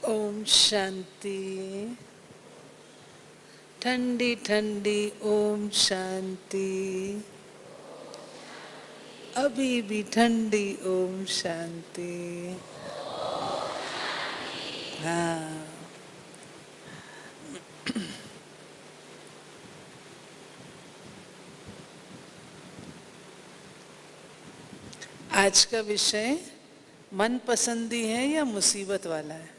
ओम शांति। ठंडी ठंडी ओम शांति। अभी भी ठंडी ओम शांति। हाँ, आज का विषय मन पसंदी है या मुसीबत वाला है?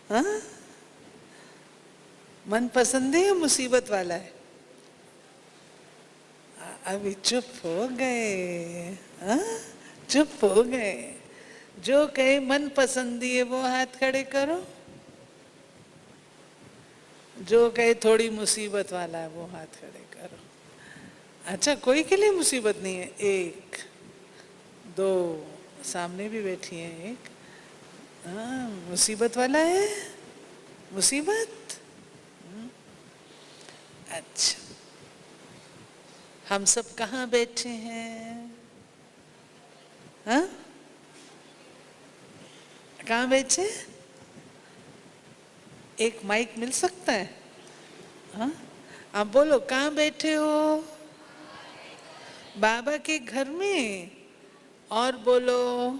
हाँ, मन पसंदी या मुसीबत वाला है? अभी चुप हो गए। हाँ, चुप हो गए। जो कहे मन पसंदी है वो हाथ खड़े करो, जो कहे थोड़ी मुसीबत वाला है वो हाथ खड़े करो। अच्छा, कोई के लिए मुसीबत नहीं है? एक दो, सामने भी बैठी है एक। हाँ, मुसीबत वाला है। मुसीबत। अच्छा, हम सब कहाँ बैठे हैं? हाँ, कहाँ बैठे? एक माइक मिल सकता है? हाँ, आप बोलो कहाँ बैठे हो? बाबा के घर में। और बोलो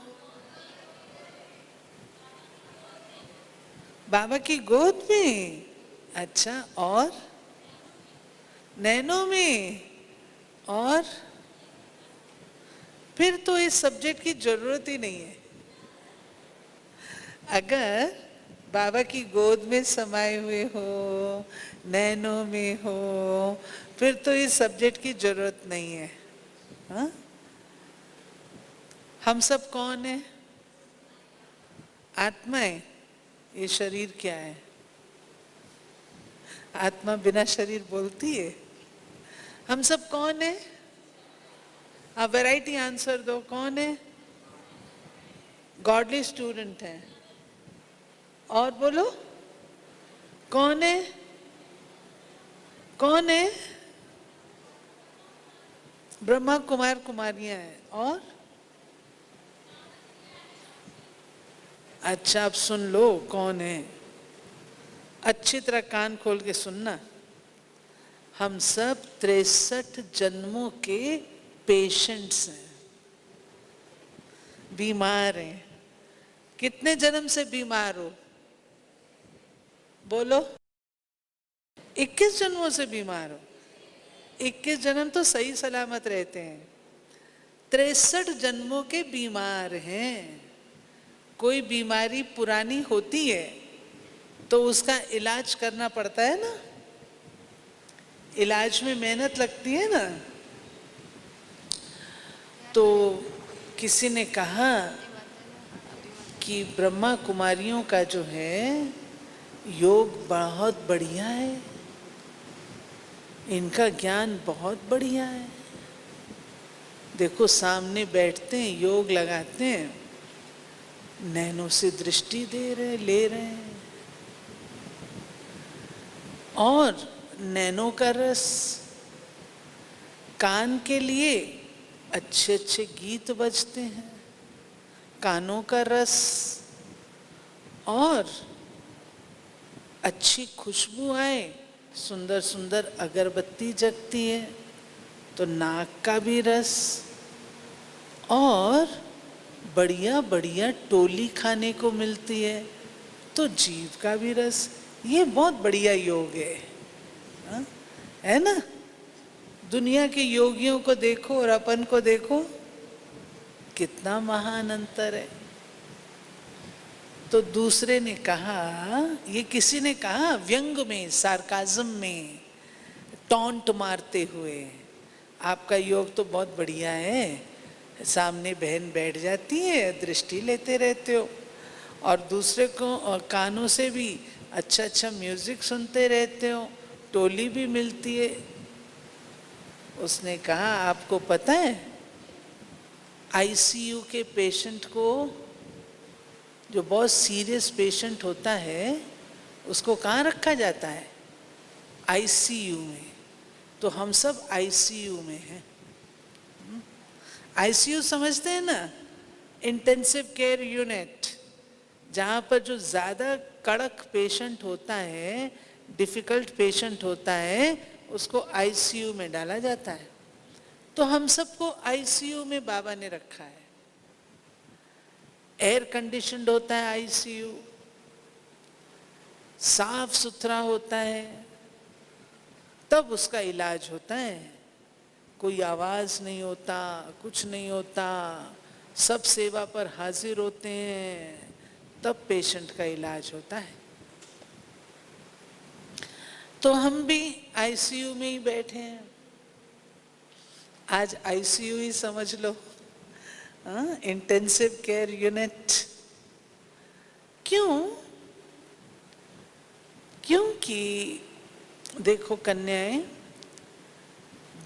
बाबा की गोद में। अच्छा, और नैनों में। और फिर तो इस सब्जेक्ट की जरूरत ही नहीं है। अगर बाबा की गोद में समाये हुए हो, नैनों में हो, फिर तो इस सब्जेक्ट की जरूरत नहीं है। हाँ? हम सब कौन है? आत्मा है। ये शरीर क्या है? आत्मा बिना शरीर बोलती है। हम सब कौन है? आप वैरायटी आंसर दो। कौन है? गॉडली स्टूडेंट है। और बोलो कौन है? कौन है? ब्रह्मा कुमार कुमारियां हैं। और अच्छा, आप सुन लो कौन है। अच्छी तरह कान खोल के सुनना। हम सब 63 जन्मों के पेशेंट्स हैं, बीमार हैं। कितने जन्म से बीमार हो? बोलो। 21 जन्मों से बीमार हो। 21 जन्म तो सही सलामत रहते हैं। 63 जन्मों के बीमार हैं। कोई बीमारी पुरानी होती है तो उसका इलाज करना पड़ता है ना। इलाज में मेहनत लगती है ना। तो किसी ने कहा कि ब्रह्मा कुमारियों का जो है योग बहुत बढ़िया है, इनका ज्ञान बहुत बढ़िया है। देखो सामने बैठते हैं, योग लगाते हैं, नैनों से दृष्टि दे रहे, ले रहे हैं। और नैनों का रस, कान के लिए अच्छे अच्छे गीत बजते हैं, कानों का रस। और अच्छी खुशबू आए, सुंदर सुंदर अगरबत्ती जगती है तो नाक का भी रस। और बढ़िया बढ़िया टोली खाने को मिलती है तो जीव का भी रस। ये बहुत बढ़िया योग है। हाँ? है ना? दुनिया के योगियों को देखो और अपन को देखो, कितना महान अंतर है। तो दूसरे ने कहा, ये किसी ने कहा व्यंग में, सार्काज्म में, टॉन्ट मारते हुए, आपका योग तो बहुत बढ़िया है, सामने बहन बैठ जाती है, दृष्टि लेते रहते हो, और दूसरे को कानों से भी अच्छा अच्छा म्यूजिक सुनते रहते हो, टोली भी मिलती है। उसने कहा आपको पता है आईसीयू के पेशेंट को, जो बहुत सीरियस पेशेंट होता है, उसको कहाँ रखा जाता है? आईसीयू में। तो हम सब आईसीयू में हैं। आईसीयू समझते हैं ना? Intensive care unit. जहाँ पर जो ज़्यादा कड़क पेशेंट होता है, डिफ़िकल्ट पेशेंट होता है, उसको आईसीयू में डाला जाता है। तो हम सबको आईसीयू में बाबा ने रखा है। एयर कंडीशनड होता है आईसीयू, साफ सुथरा होता है, तब उसका इलाज होता है। कोई आवाज नहीं होता, कुछ नहीं होता, सब सेवा पर हाजिर होते हैं, तब पेशेंट का इलाज होता है। तो हम भी आईसीयू में ही बैठे हैं। आज आईसीयू ही समझ लो, इंटेंसिव केयर यूनिट। क्यों? क्योंकि देखो कन्याएं,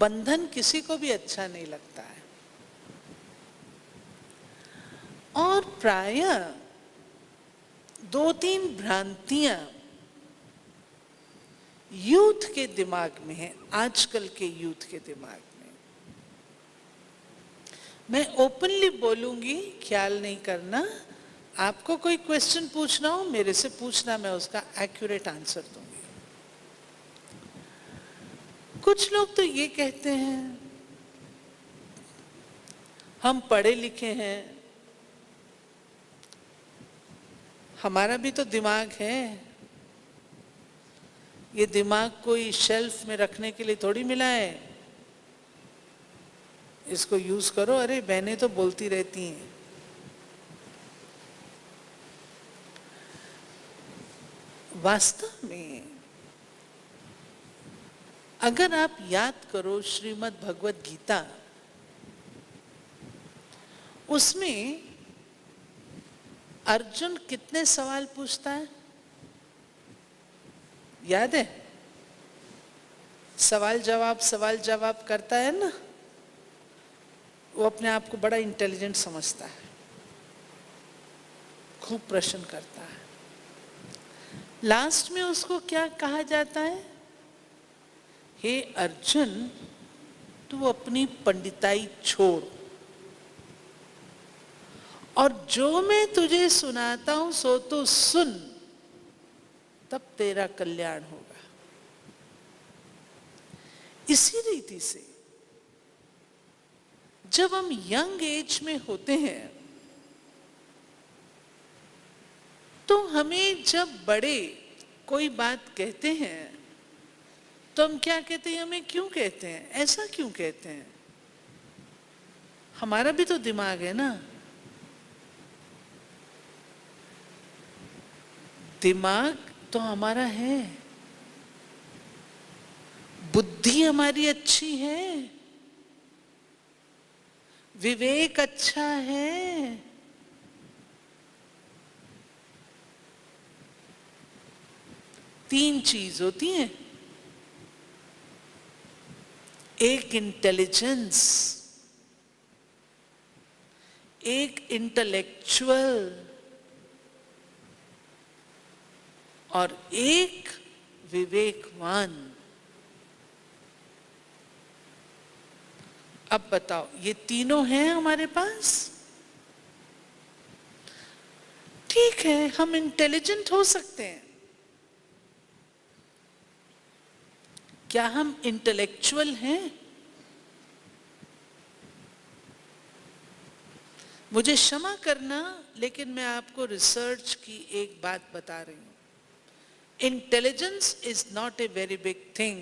बंधन किसी को भी अच्छा नहीं लगता है, और प्रायः 2-3 भ्रांतियां यूथ के दिमाग में है, आजकल के यूथ के दिमाग में। मैं ओपनली बोलूंगी, ख्याल नहीं करना। आपको कोई क्वेश्चन पूछना हो मेरे से पूछना, मैं उसका एक्यूरेट आंसर दूंगी। कुछ लोग तो ये कहते हैं हम पढ़े लिखे हैं, हमारा भी तो दिमाग है, ये दिमाग कोई शेल्फ में रखने के लिए थोड़ी मिला है, इसको यूज करो। अरे बहनें तो बोलती रहती हैं। वास्तव में अगर आप याद करो श्रीमद् भगवत गीता, उसमें अर्जुन कितने सवाल पूछता है, याद है? सवाल जवाब करता है ना। वो अपने आप को बड़ा इंटेलिजेंट समझता है, खूब प्रश्न करता है। लास्ट में उसको क्या कहा जाता है? हे अर्जुन, तू अपनी पंडिताई छोड़ और जो मैं तुझे सुनाता हूं सो तो सुन, तब तेरा कल्याण होगा। इसी रीति से जब हम यंग एज में होते हैं तो हमें जब बड़े कोई बात कहते हैं तो हम क्या कहते हैं? हमें क्यों कहते हैं, ऐसा क्यों कहते हैं? हमारा भी तो दिमाग है ना। दिमाग तो हमारा है, बुद्धि हमारी अच्छी है, विवेक अच्छा है, तीन चीज होती हैं। एक इंटेलिजेंस, एक इंटेलेक्चुअल और एक विवेकवान। अब बताओ, ये तीनों हैं हमारे पास? ठीक है, हम इंटेलिजेंट हो सकते हैं। क्या हम इंटेलेक्चुअल हैं? मुझे क्षमा करना, लेकिन मैं आपको रिसर्च की एक बात बता रही हूं। Intelligence is not a very big thing.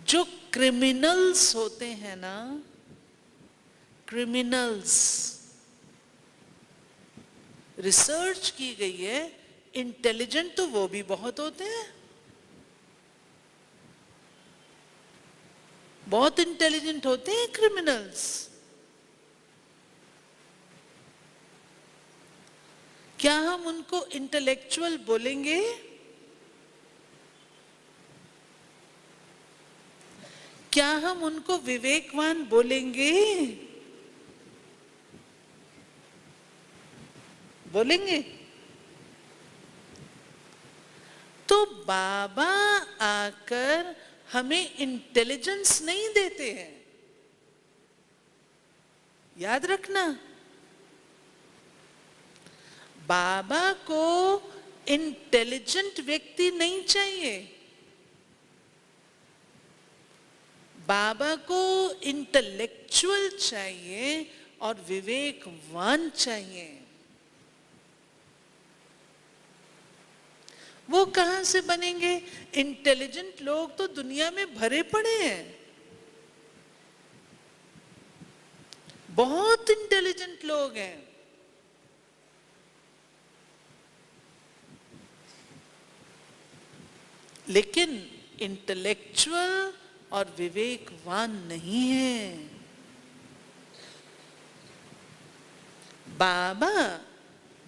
जो क्रिमिनल्स होते हैं ना, क्रिमिनल्स, रिसर्च की गई है, इंटेलिजेंट तो वो भी बहुत होते हैं, बहुत इंटेलिजेंट होते हैं क्रिमिनल्स। क्या हम उनको इंटेलेक्चुअल बोलेंगे? क्या हम उनको विवेकवान बोलेंगे? बोलेंगे? तो बाबा आकर हमें इंटेलिजेंस नहीं देते हैं, याद रखना। बाबा को इंटेलिजेंट व्यक्ति नहीं चाहिए, बाबा को इंटेलेक्चुअल चाहिए और विवेकवान चाहिए। वो कहां से बनेंगे? इंटेलिजेंट लोग तो दुनिया में भरे पड़े हैं, बहुत इंटेलिजेंट लोग हैं, लेकिन इंटेलेक्चुअल और विवेकवान नहीं है। बाबा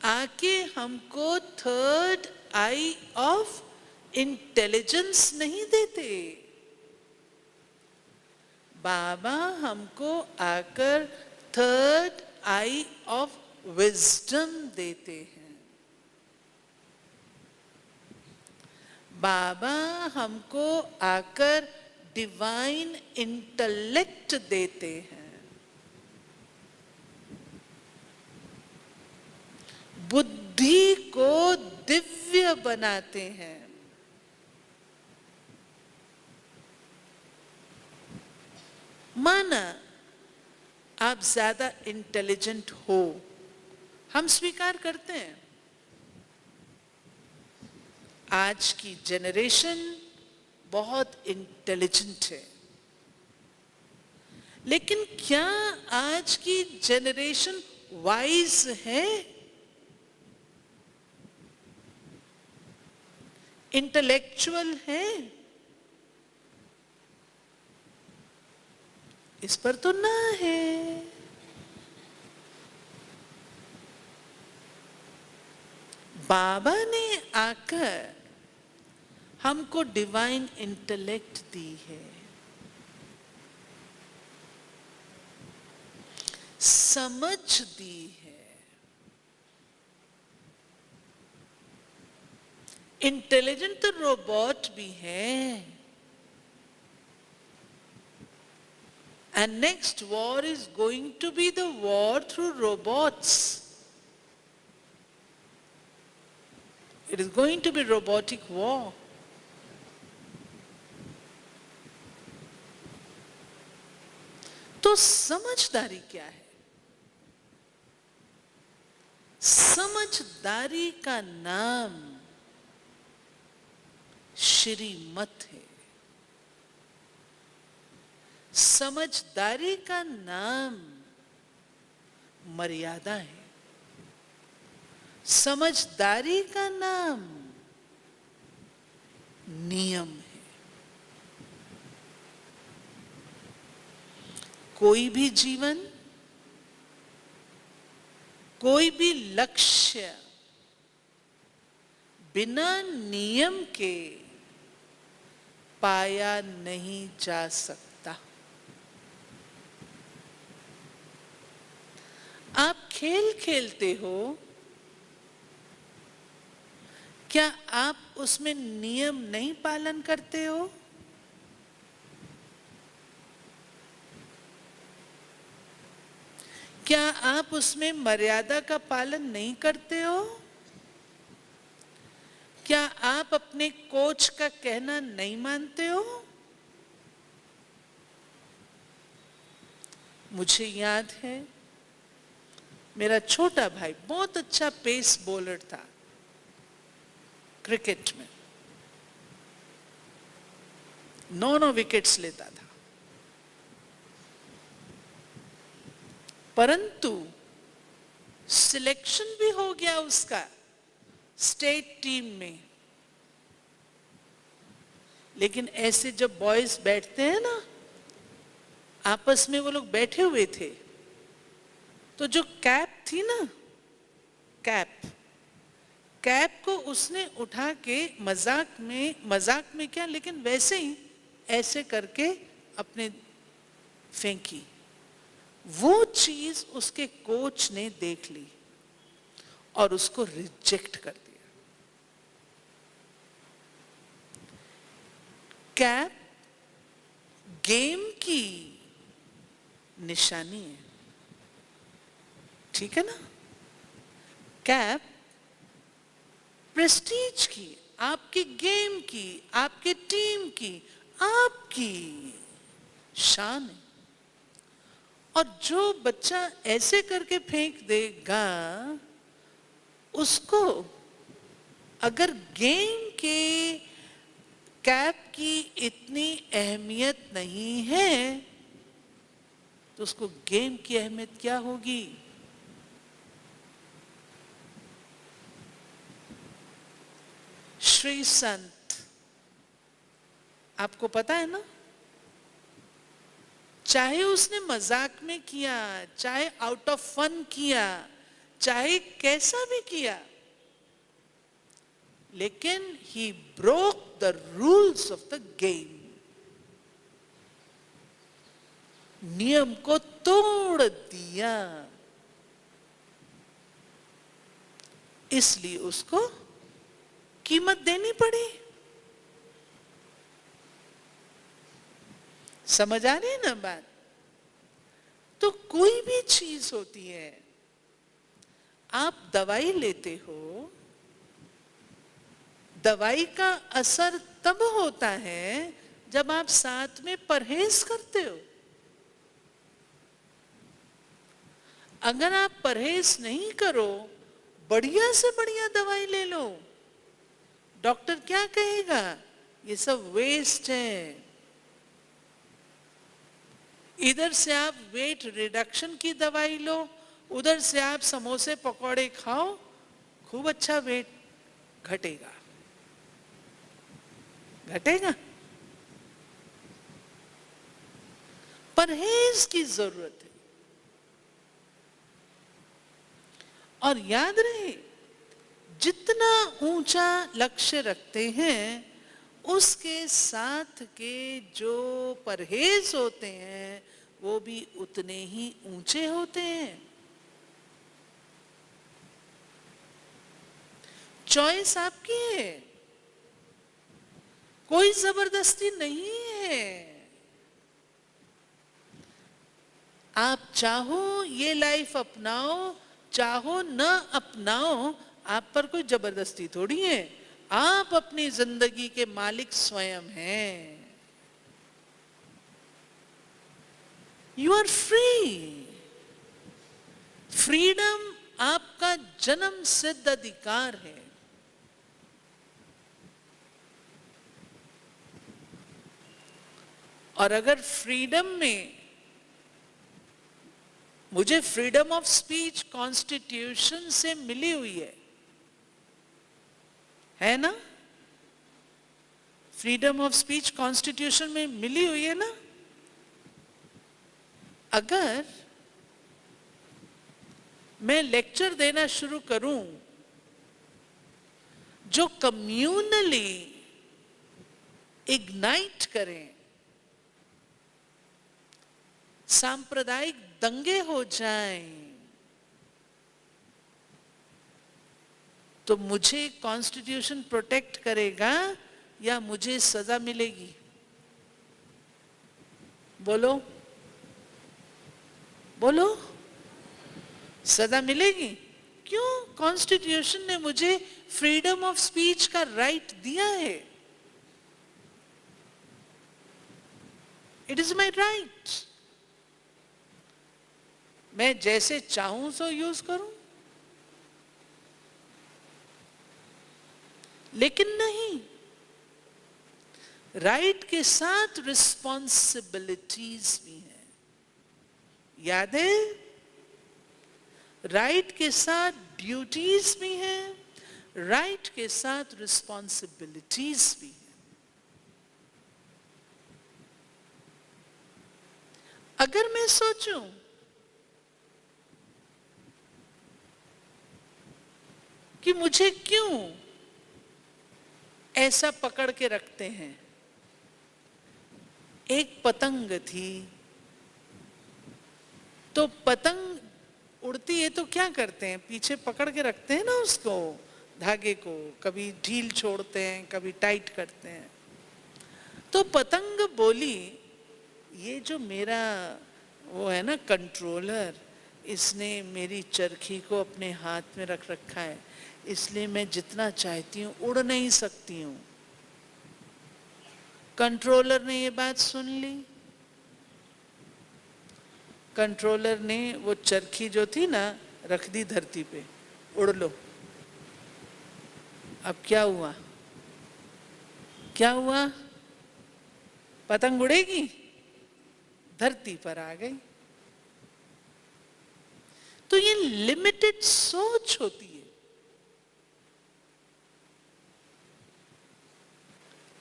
आके हमको थर्ड आई ऑफ इंटेलिजेंस नहीं देते, बाबा हमको आकर थर्ड आई ऑफ विजडम देते हैं। बाबा हमको आकर डिवाइन इंटेलेक्ट देते हैं, बुद्धि को दिव्य बनाते हैं। माना आप ज्यादा इंटेलिजेंट हो, हम स्वीकार करते हैं, आज की जनरेशन बहुत इंटेलिजेंट है, लेकिन क्या आज की जनरेशन वाइज है? इंटेलेक्चुअल है? इस पर तो ना है। बाबा ने आकर हमको डिवाइन इंटेलेक्ट दी है, समझ दी है। इंटेलिजेंट तो रोबोट भी है। And next war is going to be the war through robots. It is going to be robotic war. तो समझदारी क्या है? समझदारी का नाम श्रीमत है। समझदारी का नाम मर्यादा है। समझदारी का नाम नियम है। कोई भी जीवन, कोई भी लक्ष्य बिना नियम के पाया नहीं जा सकता। आप खेल खेलते हो, क्या आप उसमें नियम नहीं पालन करते हो? क्या आप उसमें मर्यादा का पालन नहीं करते हो? क्या आप अपने कोच का कहना नहीं मानते हो? मुझे याद है, मेरा छोटा भाई बहुत अच्छा पेस बॉलर था क्रिकेट में, 9 विकेट्स लेता था, परंतु सिलेक्शन भी हो गया उसका स्टेट टीम में। लेकिन ऐसे जब बॉयज बैठते हैं ना, आपस में वो लोग बैठे हुए थे, तो जो कैप थी ना, कैप को उसने उठा के मजाक में क्या, लेकिन वैसे ही ऐसे करके अपने फेंकी। वो चीज उसके कोच ने देख ली और उसको रिजेक्ट कर दिया। कैप गेम की निशानी है, ठीक है ना? कैप प्रेस्टीज की, आपकी गेम की, आपके टीम की, आपकी शान है। और जो बच्चा ऐसे करके फेंक देगा, उसको अगर गेम के कैप की इतनी अहमियत नहीं है, तो उसको गेम की अहमियत क्या होगी? श्री संत, आपको पता है ना, चाहे उसने मजाक में किया, चाहे आउट ऑफ फन किया, चाहे कैसा भी किया, लेकिन he broke the rules of the game, नियम को तोड़ दिया, इसलिए उसको कीमत देनी पड़ी। समझ आ रही है ना बात? तो कोई भी चीज होती है, आप दवाई लेते हो, दवाई का असर तब होता है जब आप साथ में परहेज करते हो। अगर आप परहेज नहीं करो, बढ़िया से बढ़िया दवाई ले लो, डॉक्टर क्या कहेगा? ये सब वेस्ट है। इधर से आप वेट रिडक्शन की दवाई लो, उधर से आप समोसे पकौड़े खाओ, खूब अच्छा वेट घटेगा। घटेगा? परहेज की जरूरत है। और याद रहे, जितना ऊंचा लक्ष्य रखते हैं, उसके साथ के जो परहेज होते हैं वो भी उतने ही ऊंचे होते हैं। चॉइस आपकी है, कोई जबरदस्ती नहीं है। आप चाहो ये लाइफ अपनाओ, चाहो न अपनाओ, आप पर कोई जबरदस्ती थोड़ी है। आप अपनी जिंदगी के मालिक स्वयं हैं। You are free. फ्रीडम आपका जन्म सिद्ध अधिकार है। और अगर फ्रीडम में, मुझे फ्रीडम ऑफ स्पीच कॉन्स्टिट्यूशन से मिली हुई है ना? फ्रीडम ऑफ स्पीच कॉन्स्टिट्यूशन में मिली हुई है ना? अगर मैं लेक्चर देना शुरू करूं जो कम्युनली इग्नाइट करें, सांप्रदायिक दंगे हो जाएं, तो मुझे कॉन्स्टिट्यूशन प्रोटेक्ट करेगा या मुझे सजा मिलेगी? बोलो बोलो। सजा मिलेगी। क्यों? कॉन्स्टिट्यूशन ने मुझे फ्रीडम ऑफ स्पीच का राइट दिया है। It is my right. मैं जैसे चाहूं सो यूज करूं। लेकिन नहीं, राइट के साथ रिस्पॉन्सिबिलिटीज भी हैं। याद है? राइट के साथ ड्यूटीज भी हैं, राइट के साथ रिस्पॉन्सिबिलिटीज भी हैं। अगर मैं सोचूं कि मुझे क्यों ऐसा पकड़ के रखते हैं, एक पतंग थी, तो पतंग उड़ती है तो क्या करते हैं? पीछे पकड़ के रखते हैं ना उसको, धागे को। कभी ढील छोड़ते हैं, कभी टाइट करते हैं। तो पतंग बोली, ये जो मेरा वो है ना कंट्रोलर, इसने मेरी चरखी को अपने हाथ में रख रखा है, इसलिए मैं जितना चाहती हूं उड़ नहीं सकती हूं। कंट्रोलर ने ये बात सुन ली। कंट्रोलर ने वो चरखी जो थी ना रख दी धरती पे, उड़ लो। अब क्या हुआ? क्या हुआ? पतंग उड़ेगी? धरती पर आ गई। तो ये लिमिटेड सोच होती है।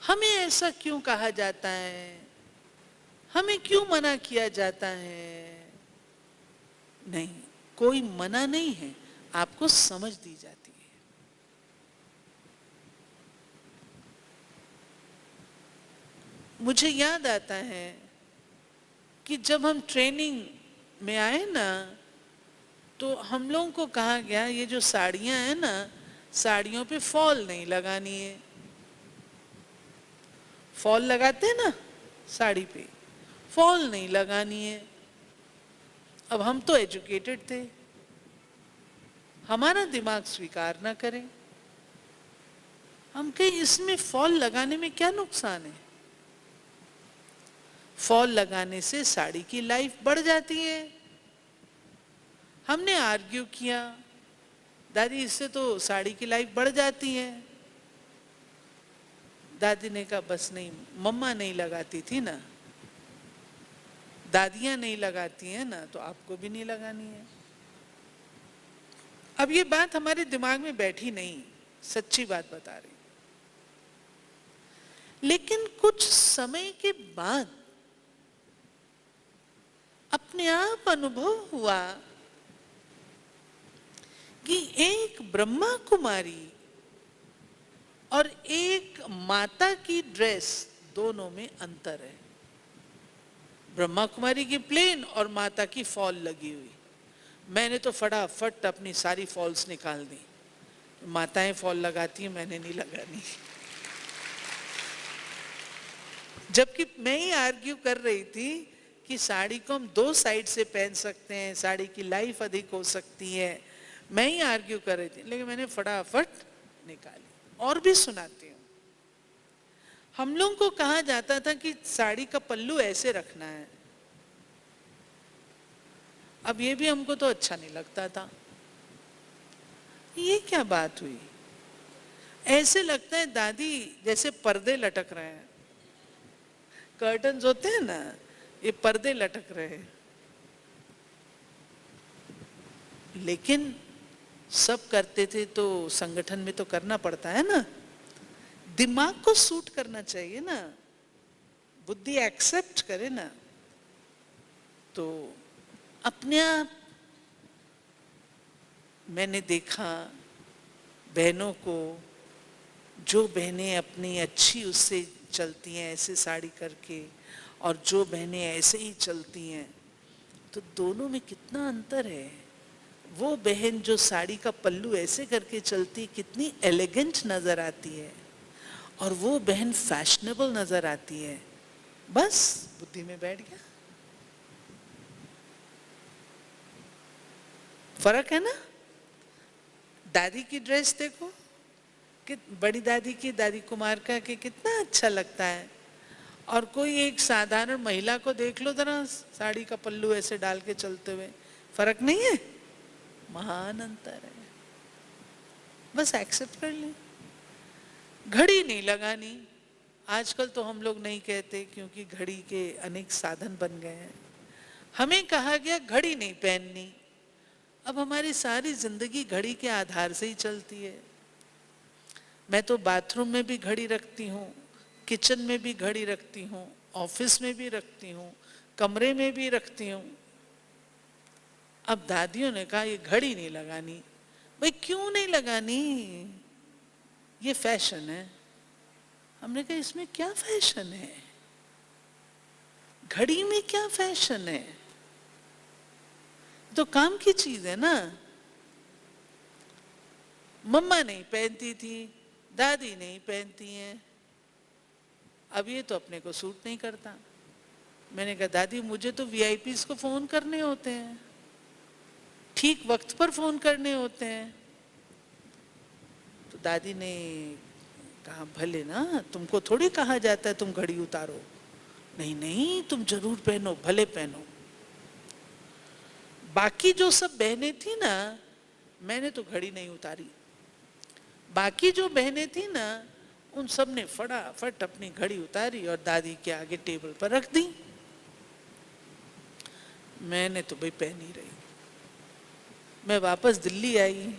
हमें ऐसा क्यों कहा जाता है? हमें क्यों मना किया जाता है? नहीं, कोई मना नहीं है, आपको समझ दी जाती है। मुझे याद आता है कि जब हम ट्रेनिंग में आए ना, तो हम लोगों को कहा गया ये जो साड़ियां हैं ना, साड़ियों पे फॉल नहीं लगानी है। फॉल लगाते हैं ना साड़ी पे, फॉल नहीं लगानी है। अब हम तो एजुकेटेड थे, हमारा दिमाग स्वीकार ना करे। हम कहीं इसमें फॉल लगाने में क्या नुकसान है? फॉल लगाने से साड़ी की लाइफ बढ़ जाती है। हमने आर्ग्यू किया, दादी इससे तो साड़ी की लाइफ बढ़ जाती है। दादी ने कहा बस नहीं, मम्मा नहीं लगाती थी ना, दादियां नहीं लगाती हैं ना, तो आपको भी नहीं लगानी है। अब ये बात हमारे दिमाग में बैठी नहीं, सच्ची बात बता रही। लेकिन कुछ समय के बाद अपने आप अनुभव हुआ कि एक ब्रह्मा कुमारी और एक माता की ड्रेस, दोनों में अंतर है। ब्रह्मा कुमारी की प्लेन और माता की फॉल लगी हुई। मैंने तो फटाफट अपनी सारी फॉल्स निकाल दी। माताएं फॉल लगाती हैं, मैंने नहीं लगानी। जबकि मैं ही आर्ग्यू कर रही थी कि साड़ी को हम दो साइड से पहन सकते हैं, साड़ी की लाइफ अधिक हो सकती है। मैं ही आर्ग्यू कर रही थी, लेकिन मैंने फटाफट निकाली। और भी सुनाती हूँ। हम लोगों को कहा जाता था कि साड़ी का पल्लू ऐसे रखना है। अब ये भी हमको तो अच्छा नहीं लगता था। ये क्या बात हुई? ऐसे लगता है दादी जैसे पर्दे लटक रहे हैं, कर्टन्स होते हैं ना, ये पर्दे लटक रहे हैं। लेकिन सब करते थे तो संगठन में तो करना पड़ता है ना, दिमाग को सूट करना चाहिए ना, बुद्धि एक्सेप्ट करे ना। तो अपने आप मैंने देखा बहनों को, जो बहनें अपनी अच्छी उससे चलती हैं ऐसे साड़ी करके, और जो बहनें ऐसे ही चलती हैं, तो दोनों में कितना अंतर है। वो बहन जो साड़ी का पल्लू ऐसे करके चलती, कितनी एलिगेंट नजर आती है, और वो बहन फैशनेबल नजर आती है। बस बुद्धि में बैठ गया। फर्क है ना। दादी की ड्रेस देखो कि बड़ी दादी की, दादी कुमार का, कि कितना अच्छा लगता है, और कोई एक साधारण महिला को देख लो जरा, साड़ी का पल्लू ऐसे डाल के चलते हुए, फर्क नहीं है? महान अंतर है। बस एक्सेप्ट कर ले। घड़ी नहीं लगानी, आजकल तो हम लोग नहीं कहते क्योंकि घड़ी के अनेक साधन बन गए हैं। हमें कहा गया घड़ी नहीं पहननी। अब हमारी सारी जिंदगी घड़ी के आधार से ही चलती है। मैं तो बाथरूम में भी घड़ी रखती हूँ, किचन में भी घड़ी रखती हूँ, ऑफिस में भी रखती हूँ, कमरे में भी रखती हूँ। अब दादियों ने कहा ये घड़ी नहीं लगानी। भाई क्यों नहीं लगानी? ये फैशन है। हमने कहा इसमें क्या फैशन है? घड़ी में क्या फैशन है? तो काम की चीज है ना। मम्मा नहीं पहनती थी, दादी नहीं पहनती हैं, अब ये तो अपने को सूट नहीं करता। मैंने कहा दादी मुझे तो वीआईपीज़ को फोन करने होते हैं, ठीक वक्त पर फोन करने होते हैं। तो दादी ने कहा भले ना, तुमको थोड़ी कहा जाता है तुम घड़ी उतारो। नहीं नहीं, तुम जरूर पहनो, भले पहनो। बाकी जो सब बहनें थी ना, मैंने तो घड़ी नहीं उतारी। बाकी जो बहनें थी ना, उन सब ने फटाफट अपनी घड़ी उतारी और दादी के आगे टेबल पर रख दी। मैंने तो भाई पहन ही रही। मैं वापस दिल्ली आई।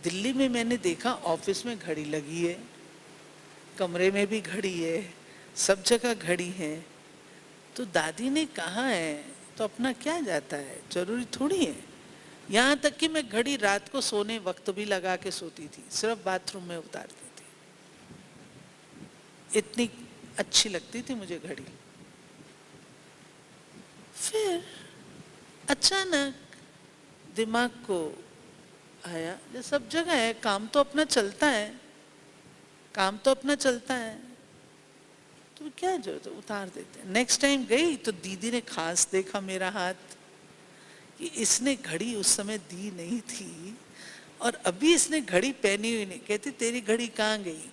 दिल्ली में मैंने देखा ऑफिस में घड़ी लगी है, कमरे में भी घड़ी है, सब जगह घड़ी है। तो दादी ने कहा है तो अपना क्या जाता है, जरूरी थोड़ी है। यहाँ तक कि मैं घड़ी रात को सोने वक्त भी लगा के सोती थी, सिर्फ बाथरूम में उतारती थी, इतनी अच्छी लगती थी मुझे घड़ी। फिर अचानक दिमाग को आया, ये सब जगह है, काम तो अपना चलता है, काम तो अपना चलता है, तो क्या जरूरत है, उतार देते हैं। नेक्स्ट टाइम गई तो दीदी ने खास देखा मेरा हाथ कि इसने घड़ी उस समय दी नहीं थी और अभी इसने घड़ी पहनी हुई नहीं। कहती तेरी घड़ी कहाँ गई?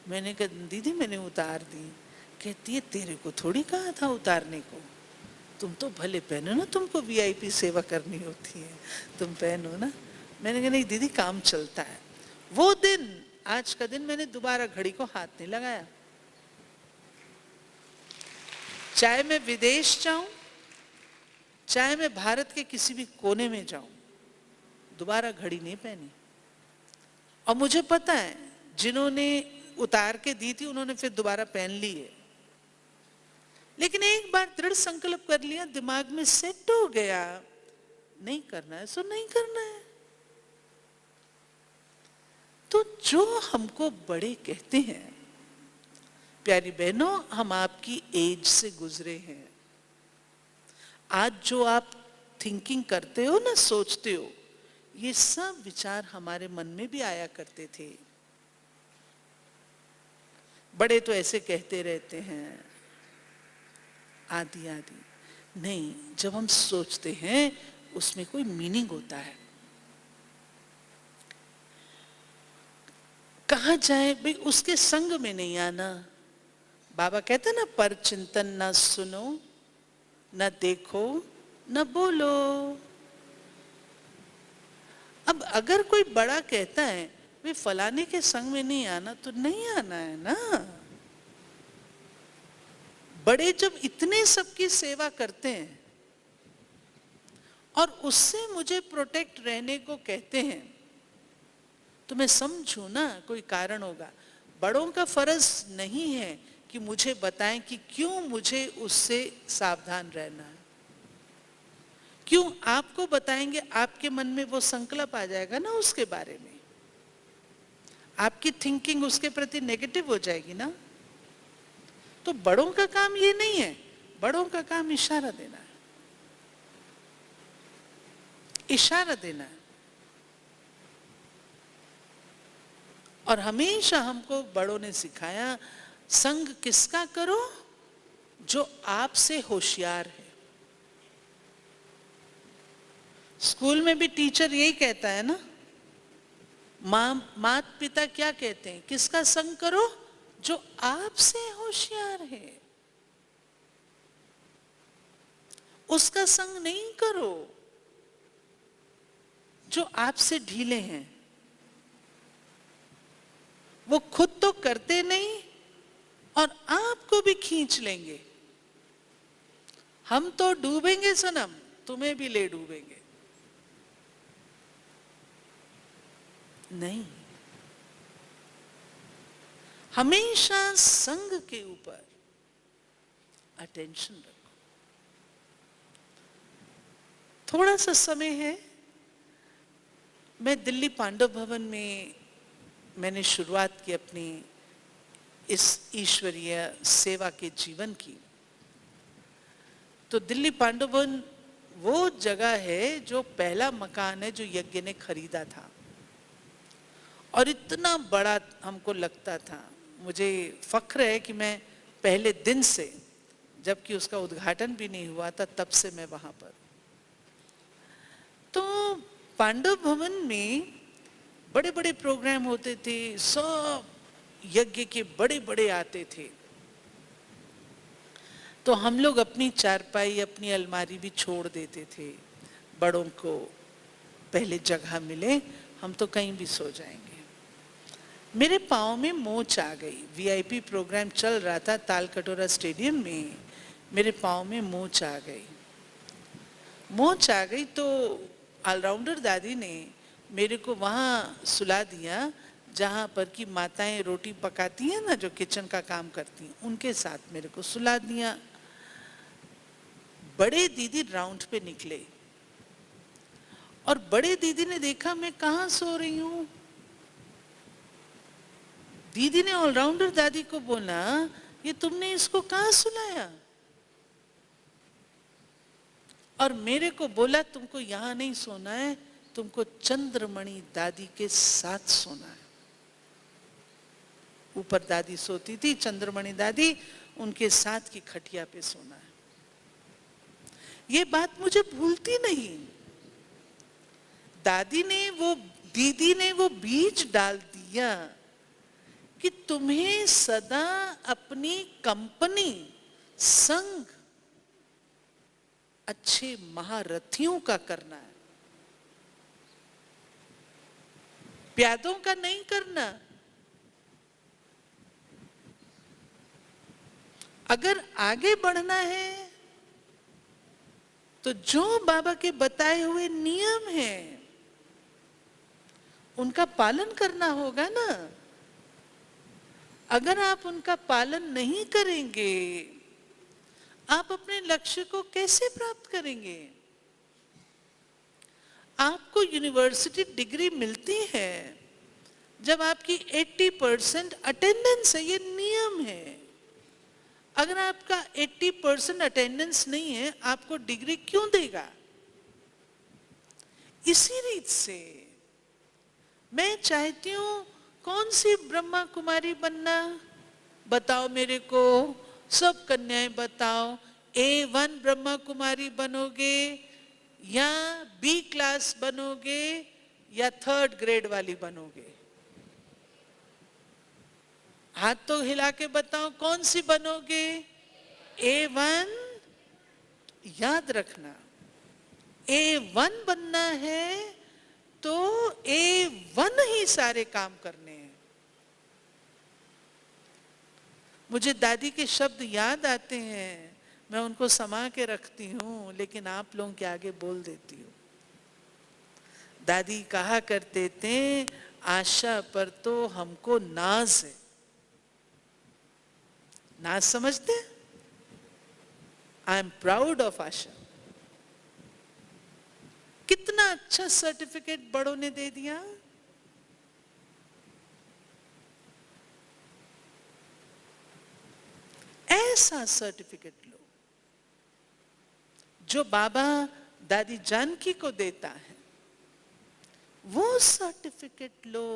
मैंने कहा दीदी मैंने उतार दी। कहती है तेरे को थोड़ी कहा था उतारने को, तुम तो भले पहनो ना, तुमको वीआईपी सेवा करनी होती है, तुम पहनो ना। मैंने कहा नहीं दीदी काम चलता है। वो दिन, आज का दिन मैंने दोबारा घड़ी को हाथ नहीं लगाया। चाहे मैं विदेश जाऊं, चाहे मैं भारत के किसी भी कोने में जाऊं, दोबारा घड़ी नहीं पहनी। और मुझे पता है जिन्होंने उतार के दी थी उन्होंने फिर दोबारा पहन ली है। लेकिन एक बार दृढ़ संकल्प कर लिया, दिमाग में सेट हो गया, नहीं करना है सो नहीं करना है। तो जो हमको बड़े कहते हैं, प्यारी बहनों हम आपकी एज से गुजरे हैं। आज जो आप थिंकिंग करते हो ना, सोचते हो, ये सब विचार हमारे मन में भी आया करते थे। बड़े तो ऐसे कहते रहते हैं आदि आदि, नहीं, जब हम सोचते हैं उसमें कोई मीनिंग होता है। कहा जाए भाई उसके संग में नहीं आना। बाबा कहते ना, पर चिंतन न सुनो, न देखो, न बोलो। अब अगर कोई बड़ा कहता है वे फलाने के संग में नहीं आना, तो नहीं आना है ना। बड़े जब इतने सबकी सेवा करते हैं और उससे मुझे प्रोटेक्ट रहने को कहते हैं, तो मैं समझू ना कोई कारण होगा। बड़ों का फर्ज नहीं है कि मुझे बताएं कि क्यों मुझे उससे सावधान रहना है। क्यों आपको बताएंगे, आपके मन में वो संकल्प आ जाएगा ना उसके बारे में, आपकी थिंकिंग उसके प्रति नेगेटिव हो जाएगी ना। तो बड़ों का काम ये नहीं है, बड़ों का काम इशारा देना है, इशारा देना है। और हमेशा हमको बड़ों ने सिखाया, संग किसका करो? जो आपसे होशियार है। स्कूल में भी टीचर यही कहता है ना, माता पिता क्या कहते हैं, किसका संग करो? जो आपसे होशियार है, उसका संग नहीं करो। जो आपसे ढीले हैं, वो खुद तो करते नहीं और आपको भी खींच लेंगे। हम तो डूबेंगे सनम, तुम्हें भी ले डूबेंगे। नहीं, हमेशा संग के ऊपर अटेंशन रखो। थोड़ा सा समय है, मैं दिल्ली पांडव भवन में मैंने शुरुआत की अपनी इस ईश्वरीय सेवा के जीवन की। तो दिल्ली पांडव भवन वो जगह है जो पहला मकान है जो यज्ञ ने खरीदा था, और इतना बड़ा हमको लगता था। मुझे फख्र है कि मैं पहले दिन से, जबकि उसका उद्घाटन भी नहीं हुआ था, तब से मैं वहां पर। तो पांडव भवन में बड़े बड़े प्रोग्राम होते थे, सब यज्ञ के बड़े बड़े आते थे। तो हम लोग अपनी चारपाई, अपनी अलमारी भी छोड़ देते थे, बड़ों को पहले जगह मिले, हम तो कहीं भी सो जाएंगे। मेरे पाँव में मोच आ गई, वीआईपी प्रोग्राम चल रहा था तालकटोरा स्टेडियम में, मेरे पाँव में मोच आ गई। मोच आ गई तो ऑलराउंडर दादी ने मेरे को वहाँ सुला दिया जहाँ पर की माताएं रोटी पकाती हैं ना, जो किचन का काम करती हैं, उनके साथ मेरे को सुला दिया। बड़े दीदी राउंड पे निकले और बड़े दीदी ने देखा मैं कहाँ सो रही हूँ। दीदी ने ऑलराउंडर दादी को बोला, ये तुमने इसको कहाँ सुलाया? और मेरे को बोला, तुमको यहां नहीं सोना है, तुमको चंद्रमणि दादी के साथ सोना है। ऊपर दादी सोती थी, चंद्रमणि दादी, उनके साथ की खटिया पे सोना है। ये बात मुझे भूलती नहीं। दीदी ने वो बीज डाल दिया कि तुम्हें सदा अपनी कंपनी, संग अच्छे महारथियों का करना है, प्यादों का नहीं करना। अगर आगे बढ़ना है तो जो बाबा के बताए हुए नियम हैं उनका पालन करना होगा ना। अगर आप उनका पालन नहीं करेंगे, आप अपने लक्ष्य को कैसे प्राप्त करेंगे? आपको यूनिवर्सिटी डिग्री मिलती है जब आपकी 80% अटेंडेंस है, ये नियम है। अगर आपका 80% अटेंडेंस नहीं है, आपको डिग्री क्यों देगा? इसी रीत से मैं चाहती हूं, कौन सी ब्रह्मा कुमारी बनना? बताओ मेरे को, सब कन्याएं बताओ। A1 ब्रह्मा कुमारी बनोगे या B क्लास बनोगे या 3rd ग्रेड वाली बनोगे? हाथ तो हिला के बताओ, कौन सी बनोगे? A1। याद रखना, A1 बनना है तो A1 ही सारे काम करने हैं। मुझे दादी के शब्द याद आते हैं, मैं उनको समा के रखती हूँ, लेकिन आप लोगों के आगे बोल देती हूँ। दादी कहा करते थे, आशा पर तो हमको नाज है। नाज समझते? आई एम प्राउड ऑफ आशा। कितना अच्छा सर्टिफिकेट बड़ों ने दे दिया। ऐसा सर्टिफिकेट लो जो बाबा दादी जानकी को देता है, वो सर्टिफिकेट लो।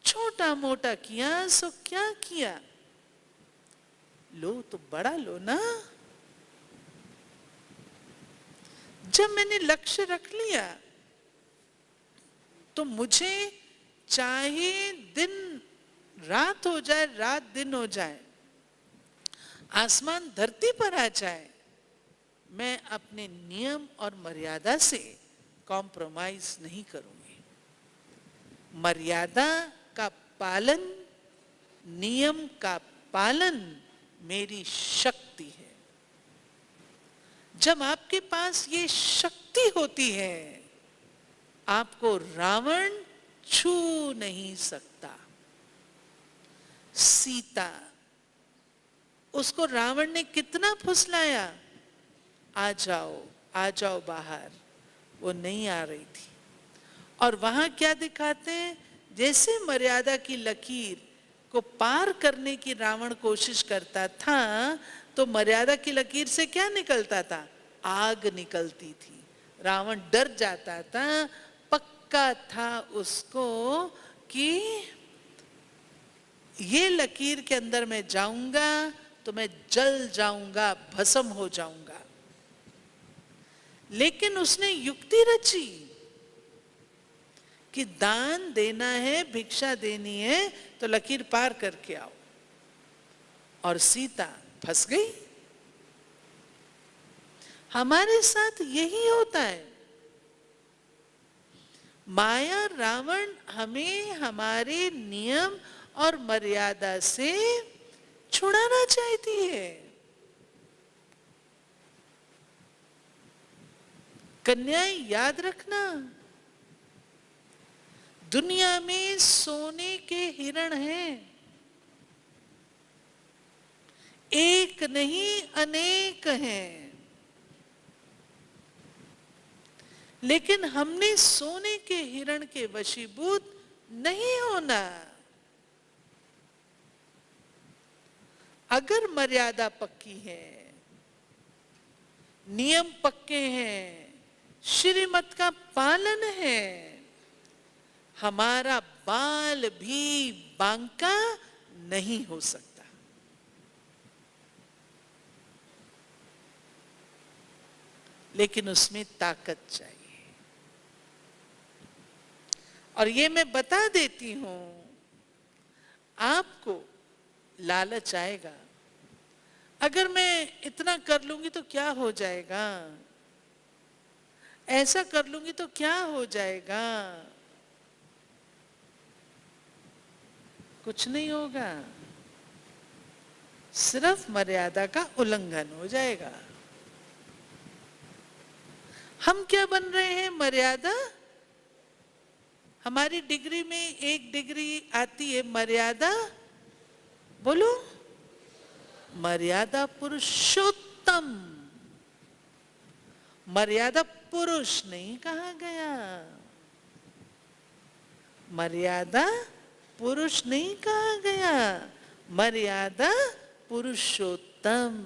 छोटा मोटा किया सो क्या किया, लो तो बड़ा लो ना। जब मैंने लक्ष्य रख लिया तो मुझे चाहे दिन रात हो जाए, रात दिन हो जाए, आसमान धरती पर आ जाए, मैं अपने नियम और मर्यादा से कॉम्प्रोमाइज नहीं करूंगी। मर्यादा का पालन, नियम का पालन मेरी शक्ति है। जब आपके पास ये शक्ति होती है, आपको रावण छू नहीं सकता। सीता, उसको रावण ने कितना फुसलाया, आ जाओ बाहर, वो नहीं आ रही थी। और वहां क्या दिखाते हैं, जैसे मर्यादा की लकीर को पार करने की रावण कोशिश करता था, तो मर्यादा की लकीर से क्या निकलता था? आग निकलती थी। रावण डर जाता था, पक्का था उसको कि ये लकीर के अंदर मैं जाऊंगा तो मैं जल जाऊंगा, भस्म हो जाऊंगा। लेकिन उसने युक्ति रची कि दान देना है, भिक्षा देनी है तो लकीर पार करके आओ, और सीता फंस गई। हमारे साथ यही होता है। माया रावण हमें हमारे नियम और मर्यादा से छुड़ाना चाहती है। कन्याएं याद रखना, दुनिया में सोने के हिरण हैं, एक नहीं अनेक हैं, लेकिन हमने सोने के हिरण के वशीभूत नहीं होना। अगर मर्यादा पक्की है, नियम पक्के हैं, श्रीमत का पालन है, हमारा बाल भी बांका नहीं हो सकता। लेकिन उसमें ताकत चाहिए। और ये मैं बता देती हूं, आपको लालच आएगा, अगर मैं इतना कर लूंगी तो क्या हो जाएगा, ऐसा कर लूंगी तो क्या हो जाएगा। कुछ नहीं होगा, सिर्फ मर्यादा का उल्लंघन हो जाएगा। हम क्या बन रहे हैं? मर्यादा। हमारी डिग्री में एक डिग्री आती है मर्यादा, बोलो, मर्यादा पुरुषोत्तम। मर्यादा पुरुष नहीं कहा गया, मर्यादा पुरुष नहीं कहा गया, मर्यादा पुरुषोत्तम।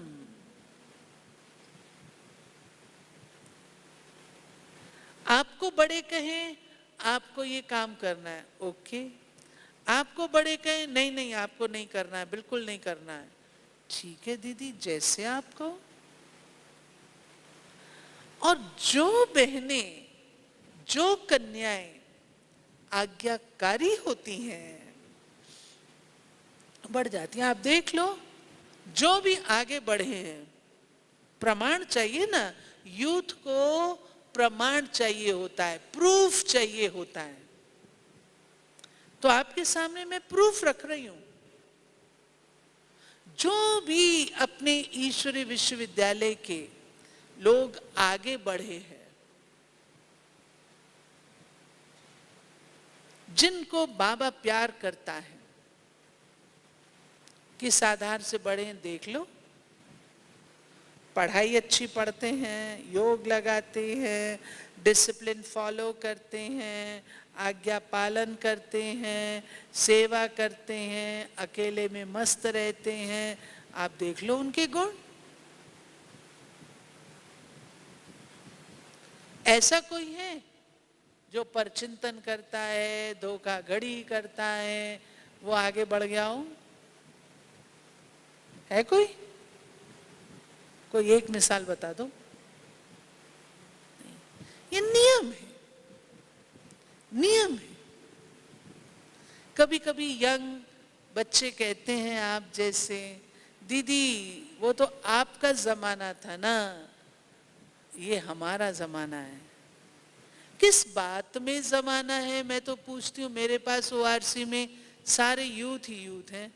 आपको बड़े कहें आपको ये काम करना है, ओके। आपको बड़े कहें नहीं नहीं आपको नहीं करना है, बिल्कुल नहीं करना है, ठीक है दीदी, जैसे आपको। और जो बहनें, जो कन्याएं आज्ञाकारी होती हैं, बढ़ जाती हैं। आप देख लो, जो भी आगे बढ़े हैं, प्रमाण चाहिए ना, यूथ को प्रमाण चाहिए होता है, प्रूफ चाहिए होता है। तो आपके सामने मैं प्रूफ रख रही हूं। जो भी अपने ईश्वरीय विश्वविद्यालय के लोग आगे बढ़े हैं, जिनको बाबा प्यार करता है, किस आधार से बढ़े हैं देख लो। पढ़ाई अच्छी पढ़ते हैं, योग लगाते हैं, डिसिप्लिन फॉलो करते हैं, आज्ञा पालन करते हैं, सेवा करते हैं, अकेले में मस्त रहते हैं। आप देख लो उनके गुण। ऐसा कोई है जो परचिंतन करता है, धोखाधड़ी करता है, वो आगे बढ़ गया हो? है कोई? कोई एक मिसाल बता दो। ये नियम है, नियम है। कभी कभी यंग बच्चे कहते हैं आप जैसे, दीदी वो तो आपका जमाना था ना, ये हमारा जमाना है। किस बात में जमाना है? मैं तो पूछती हूँ, मेरे पास ओआरसी में सारे यूथ ही यूथ हैं।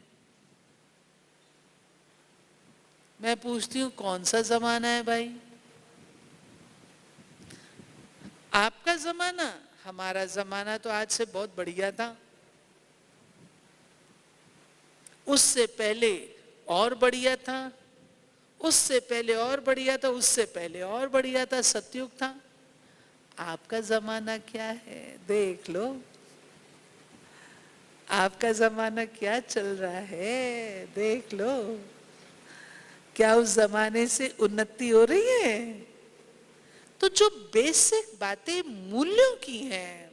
मैं पूछती हूँ कौन सा जमाना है भाई? आपका जमाना, हमारा जमाना तो आज से बहुत बढ़िया था। उससे पहले और बढ़िया था, उससे पहले और बढ़िया था, उससे पहले और बढ़िया था, सतयुग था। आपका जमाना क्या है? देख लो, आपका जमाना क्या चल रहा है, देख लो। क्या उस जमाने से उन्नति हो रही है? तो जो बेसिक बातें मूल्यों की हैं,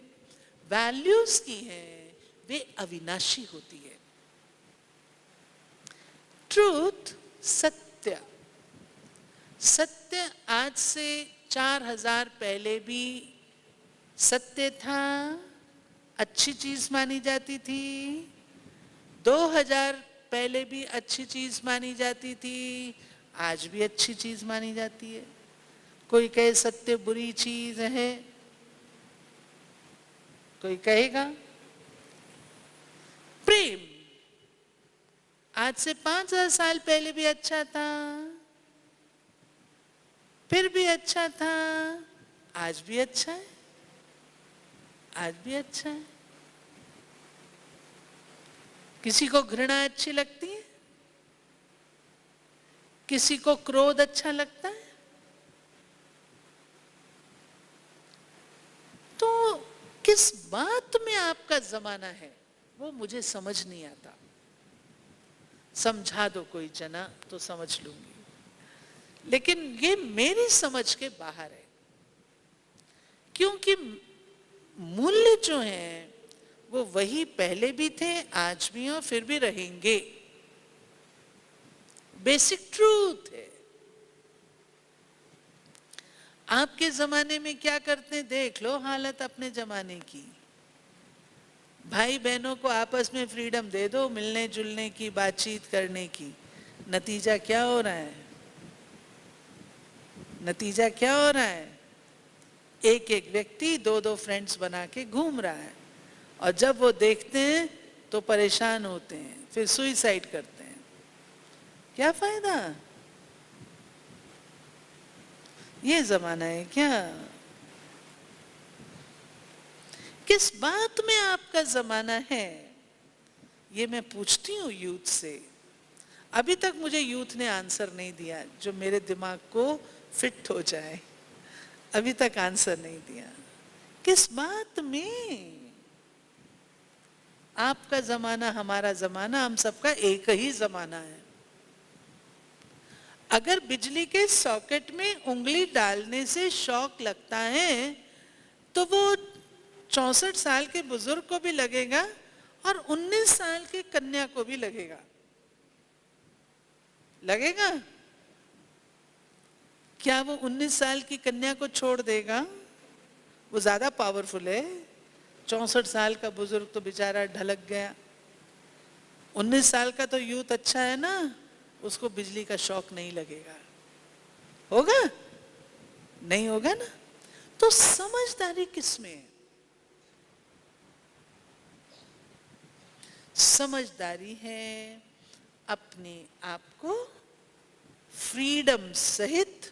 वैल्यूज की हैं, वे अविनाशी होती है। ट्रूथ, सत्य। सत्य आज से 4000 पहले भी सत्य था, अच्छी चीज मानी जाती थी। 2000 पहले भी अच्छी चीज मानी जाती थी, आज भी अच्छी चीज मानी जाती है। कोई कहे सत्य बुरी चीज है, कोई कहेगा प्रेम आज से 5000 साल पहले भी अच्छा था, फिर भी अच्छा था, आज भी अच्छा है, आज भी अच्छा है। किसी को घृणा अच्छी लगती है, किसी को क्रोध अच्छा लगता है। तो किस बात में आपका जमाना है वो मुझे समझ नहीं आता। समझा दो कोई जना तो समझ लूंगी, लेकिन ये मेरी समझ के बाहर है। क्योंकि मूल्य जो हैं वो वही पहले भी थे, आज भी हैं और फिर भी रहेंगे। बेसिक ट्रूथ है। आपके जमाने में क्या करते हैं देख लो हालत अपने जमाने की। भाई बहनों को आपस में फ्रीडम दे दो मिलने जुलने की, बातचीत करने की। नतीजा क्या हो रहा है? नतीजा क्या हो रहा है? एक एक व्यक्ति 2-2 फ्रेंड्स बना के घूम रहा है, और जब वो देखते हैं तो परेशान होते हैं, फिर सुइसाइड करते हैं। क्या फायदा? ये जमाना है क्या? किस बात में आपका जमाना है ये मैं पूछती हूँ यूथ से। अभी तक मुझे यूथ ने आंसर नहीं दिया जो मेरे दिमाग को फिट हो जाए। अभी तक आंसर नहीं दिया। किस बात में? आपका जमाना, हमारा जमाना, हम सबका एक ही जमाना है। अगर बिजली के सॉकेट में उंगली डालने से शॉक लगता है तो वो 64 साल के बुजुर्ग को भी लगेगा और 19 साल की कन्या को भी लगेगा। लगेगा? क्या वो 19 साल की कन्या को छोड़ देगा? वो ज्यादा पावरफुल है। 64 साल का बुजुर्ग तो बेचारा ढलक गया। 19 साल का तो यूथ अच्छा है ना, उसको बिजली का शॉक नहीं लगेगा। होगा? नहीं होगा ना। तो समझदारी किसमें है? समझदारी है अपने आप को फ्रीडम सहित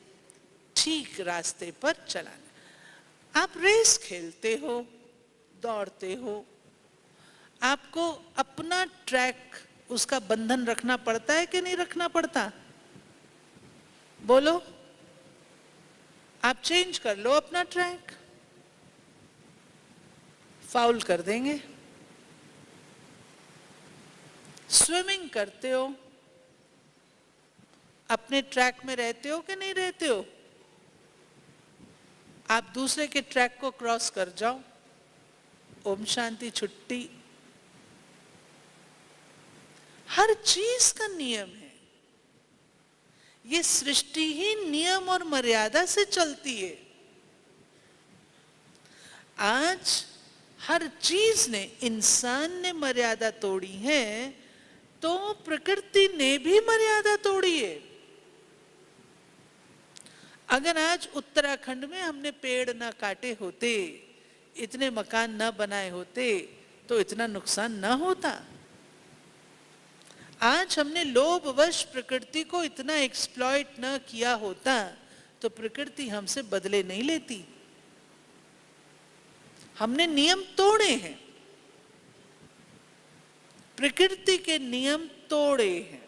ठीक रास्ते पर चलाना। आप रेस खेलते हो, दौड़ते हो, आपको अपना ट्रैक, उसका बंधन रखना पड़ता है कि नहीं रखना पड़ता? बोलो। आप चेंज कर लो अपना ट्रैक, फाउल कर देंगे। स्विमिंग करते हो, अपने ट्रैक में रहते हो कि नहीं रहते हो? आप दूसरे के ट्रैक को क्रॉस कर जाओ, ओम शांति छुट्टी। हर चीज का नियम है। ये सृष्टि ही नियम और मर्यादा से चलती है। आज हर चीज ने, इंसान ने मर्यादा तोड़ी है तो प्रकृति ने भी मर्यादा तोड़ी है। अगर आज उत्तराखंड में हमने पेड़ न काटे होते, इतने मकान न बनाए होते तो इतना नुकसान न होता। आज हमने लोभवश प्रकृति को इतना एक्सप्लॉइट न किया होता तो प्रकृति हमसे बदले नहीं लेती। हमने नियम तोड़े हैं, प्रकृति के नियम तोड़े हैं।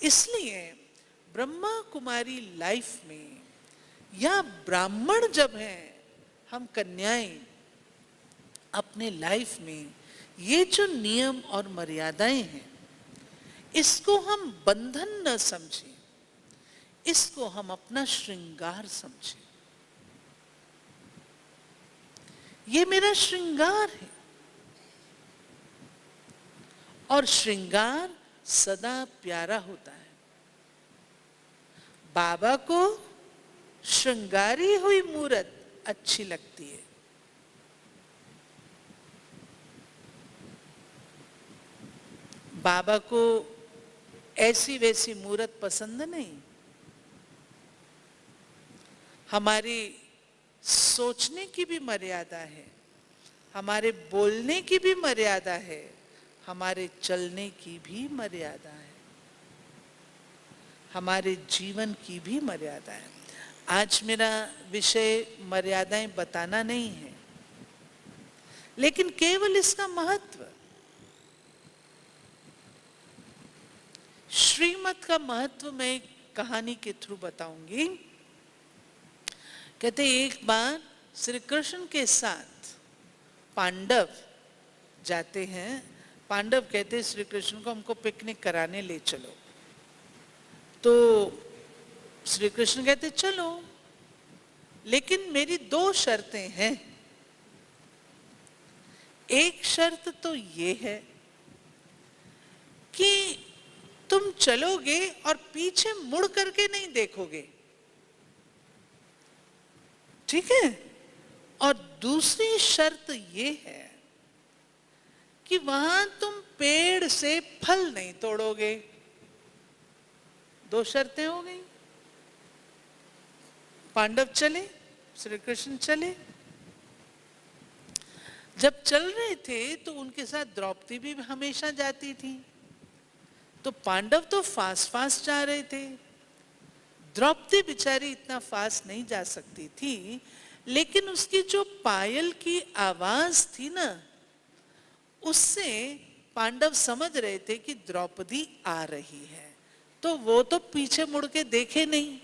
इसलिए ब्रह्मा कुमारी लाइफ में या ब्राह्मण जब हैं हम कन्याएं, अपने लाइफ में ये जो नियम और मर्यादाएं हैं इसको हम बंधन न समझें, इसको हम अपना श्रृंगार समझें। ये मेरा श्रृंगार है और श्रृंगार सदा प्यारा होता है। बाबा को श्रृंगारी हुई मूर्त अच्छी लगती है, बाबा को ऐसी वैसी मूर्त पसंद नहीं। हमारी सोचने की भी मर्यादा है, हमारे बोलने की भी मर्यादा है, हमारे चलने की भी मर्यादा है, हमारे जीवन की भी मर्यादा है। आज मेरा विषय मर्यादाएं बताना नहीं है, लेकिन केवल इसका महत्व, श्रीमत का महत्व मैं एक कहानी के थ्रू बताऊंगी। कहते एक बार श्री कृष्ण के साथ पांडव जाते हैं। पांडव कहते श्री कृष्ण को हमको पिकनिक कराने ले चलो। तो श्री कृष्ण कहते चलो, लेकिन मेरी 2 शर्तें हैं। एक शर्त तो ये है कि तुम चलोगे और पीछे मुड़ करके नहीं देखोगे, ठीक है? और दूसरी शर्त ये है कि वहां तुम पेड़ से फल नहीं तोड़ोगे। 2 शर्तें हो गई। पांडव चले, श्री कृष्ण चले। जब चल रहे थे तो उनके साथ द्रौपदी भी हमेशा जाती थी। तो पांडव तो फास्ट फास्ट जा रहे थे, द्रौपदी बेचारी इतना फास्ट नहीं जा सकती थी, लेकिन उसकी जो पायल की आवाज थी ना, उससे पांडव समझ रहे थे कि द्रौपदी आ रही है। तो वो तो पीछे मुड़ के देखे नहीं,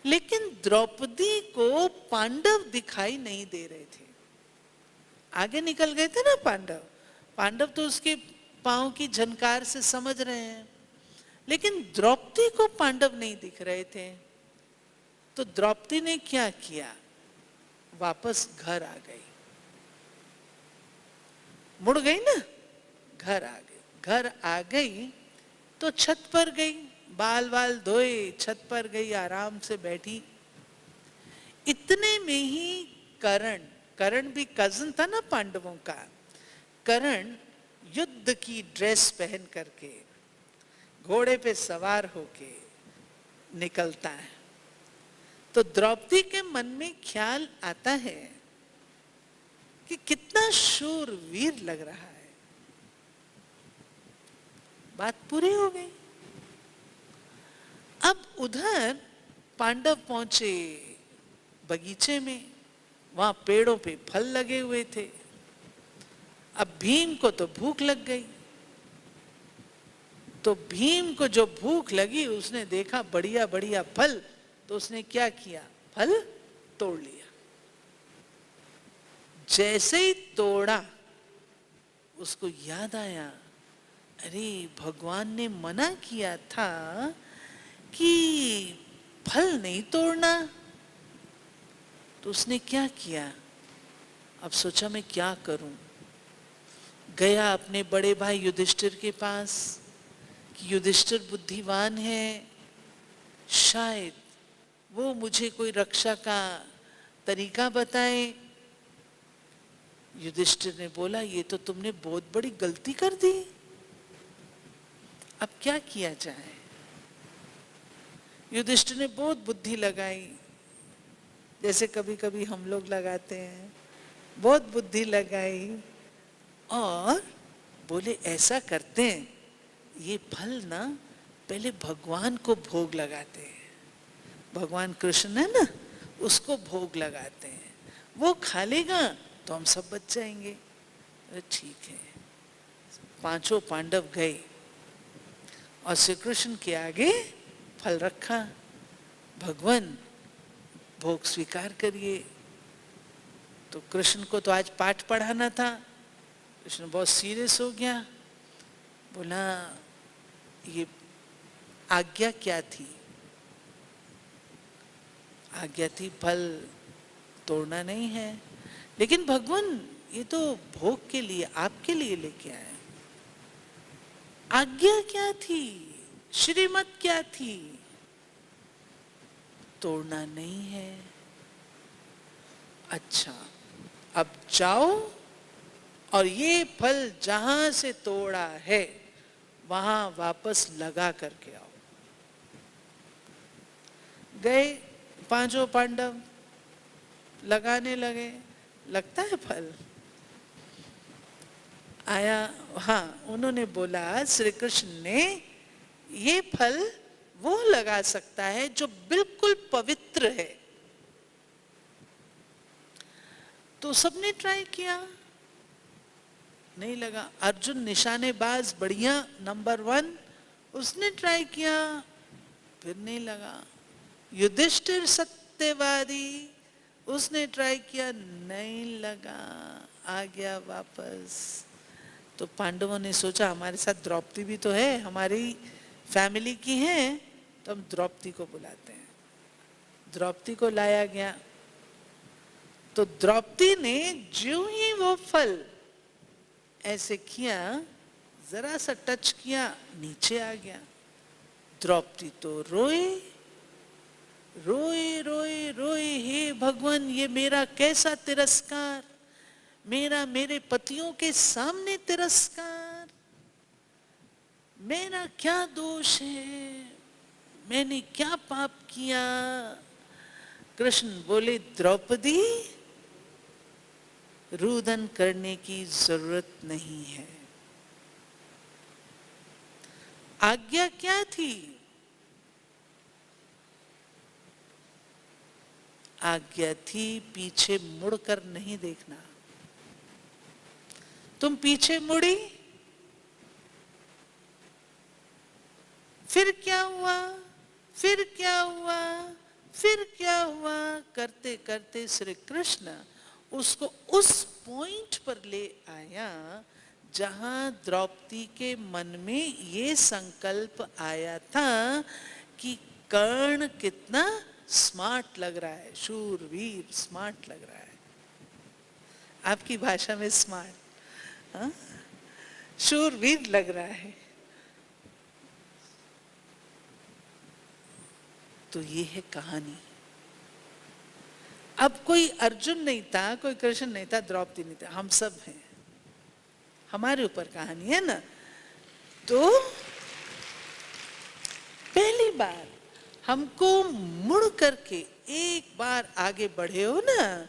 लेकिन द्रौपदी को पांडव दिखाई नहीं दे रहे थे। आगे निकल गए थे ना पांडव। पांडव तो उसके पांव की झनकार से समझ रहे हैं, लेकिन द्रौपदी को पांडव नहीं दिख रहे थे। तो द्रौपदी ने क्या किया? वापस घर आ गई। मुड़ गई ना, घर आ गई। घर आ गई तो छत पर गई, बाल बाल धोए, छत पर गई, आराम से बैठी। इतने में ही कर्ण भी कजन था ना पांडवों का, कर्ण युद्ध की ड्रेस पहन करके घोड़े पे सवार होके निकलता है। तो द्रौपदी के मन में ख्याल आता है कि कितना शूरवीर लग रहा है। बात पूरी हो गई। अब उधर पांडव पहुंचे बगीचे में, वहां पेड़ों पे फल लगे हुए थे। अब भीम को तो भूख लग गई। तो भीम को जो भूख लगी, उसने देखा बढ़िया बढ़िया फल, तो उसने क्या किया? फल तोड़ लिया। जैसे ही तोड़ा, उसको याद आया, अरे भगवान ने मना किया था कि फल नहीं तोड़ना। तो उसने क्या किया? अब सोचा मैं क्या करूं। गया अपने बड़े भाई युधिष्ठिर के पास कि युधिष्ठिर बुद्धिमान है, शायद वो मुझे कोई रक्षा का तरीका बताए। युधिष्ठिर ने बोला, ये तो तुमने बहुत बड़ी गलती कर दी, अब क्या किया जाए? युधिष्ठिर ने बहुत बुद्धि लगाई, जैसे कभी कभी हम लोग लगाते हैं। बहुत बुद्धि लगाई और बोले ऐसा करते हैं, ये फल ना पहले भगवान को भोग लगाते हैं। भगवान कृष्ण है ना, उसको भोग लगाते हैं, वो खा लेगा तो हम सब बच जाएंगे। ठीक है। 5 पांडव गए और श्री कृष्ण के आगे फल रखा, भगवान भोग स्वीकार करिए। तो कृष्ण को तो आज पाठ पढ़ाना था। कृष्ण बहुत सीरियस हो गया, बोला ये आज्ञा क्या थी? आज्ञा थी फल तोड़ना नहीं है, लेकिन भगवान ये तो भोग के लिए, आपके लिए लेके आए। आज्ञा क्या थी? श्रीमत क्या थी? तोड़ना नहीं है। अच्छा, अब जाओ और ये फल जहां से तोड़ा है वहां वापस लगा करके आओ। गए पांचों पांडव, लगाने लगे, लगता है फल आया। हाँ, उन्होंने बोला, श्री कृष्ण ने, ये फल वो लगा सकता है जो बिल्कुल पवित्र है। तो सबने ट्राई किया, नहीं लगा। अर्जुन निशानेबाज बढ़िया नंबर 1, उसने ट्राई किया, फिर नहीं लगा। युधिष्ठिर सत्यवादी, उसने ट्राई किया, नहीं लगा, आ गया वापस। तो पांडवों ने सोचा हमारे साथ द्रौपदी भी तो है, हमारी फैमिली की है, तो हम द्रौपदी को बुलाते हैं। द्रौपदी को लाया गया। तो द्रौपदी ने जो ही वो फल ऐसे किया, जरा सा टच किया, नीचे आ गया। द्रौपदी तो रोए रोए रोए रोए, हे भगवान, ये मेरा कैसा तिरस्कार, मेरे पतियों के सामने तिरस्कार, मेरा क्या दोष है, मैंने क्या पाप किया। कृष्ण बोले, द्रौपदी, रुदन करने की जरूरत नहीं है। आज्ञा क्या थी? आज्ञा थी पीछे मुड़कर नहीं देखना। तुम पीछे मुड़ी, फिर क्या हुआ, फिर क्या हुआ, फिर क्या हुआ, करते करते श्री कृष्ण उसको उस पॉइंट पर ले आया जहां द्रौपदी के मन में ये संकल्प आया था कि कर्ण कितना स्मार्ट लग रहा है, शूरवीर स्मार्ट लग रहा है। आपकी भाषा में स्मार्ट, शूरवीर लग रहा है। तो ये है कहानी। अब कोई अर्जुन नहीं था, कोई कृष्ण नहीं था, द्रौपदी नहीं था, हम सब हैं। हमारे ऊपर कहानी है ना। तो पहली बार हमको मुड़ करके, एक बार आगे बढ़े हो ना,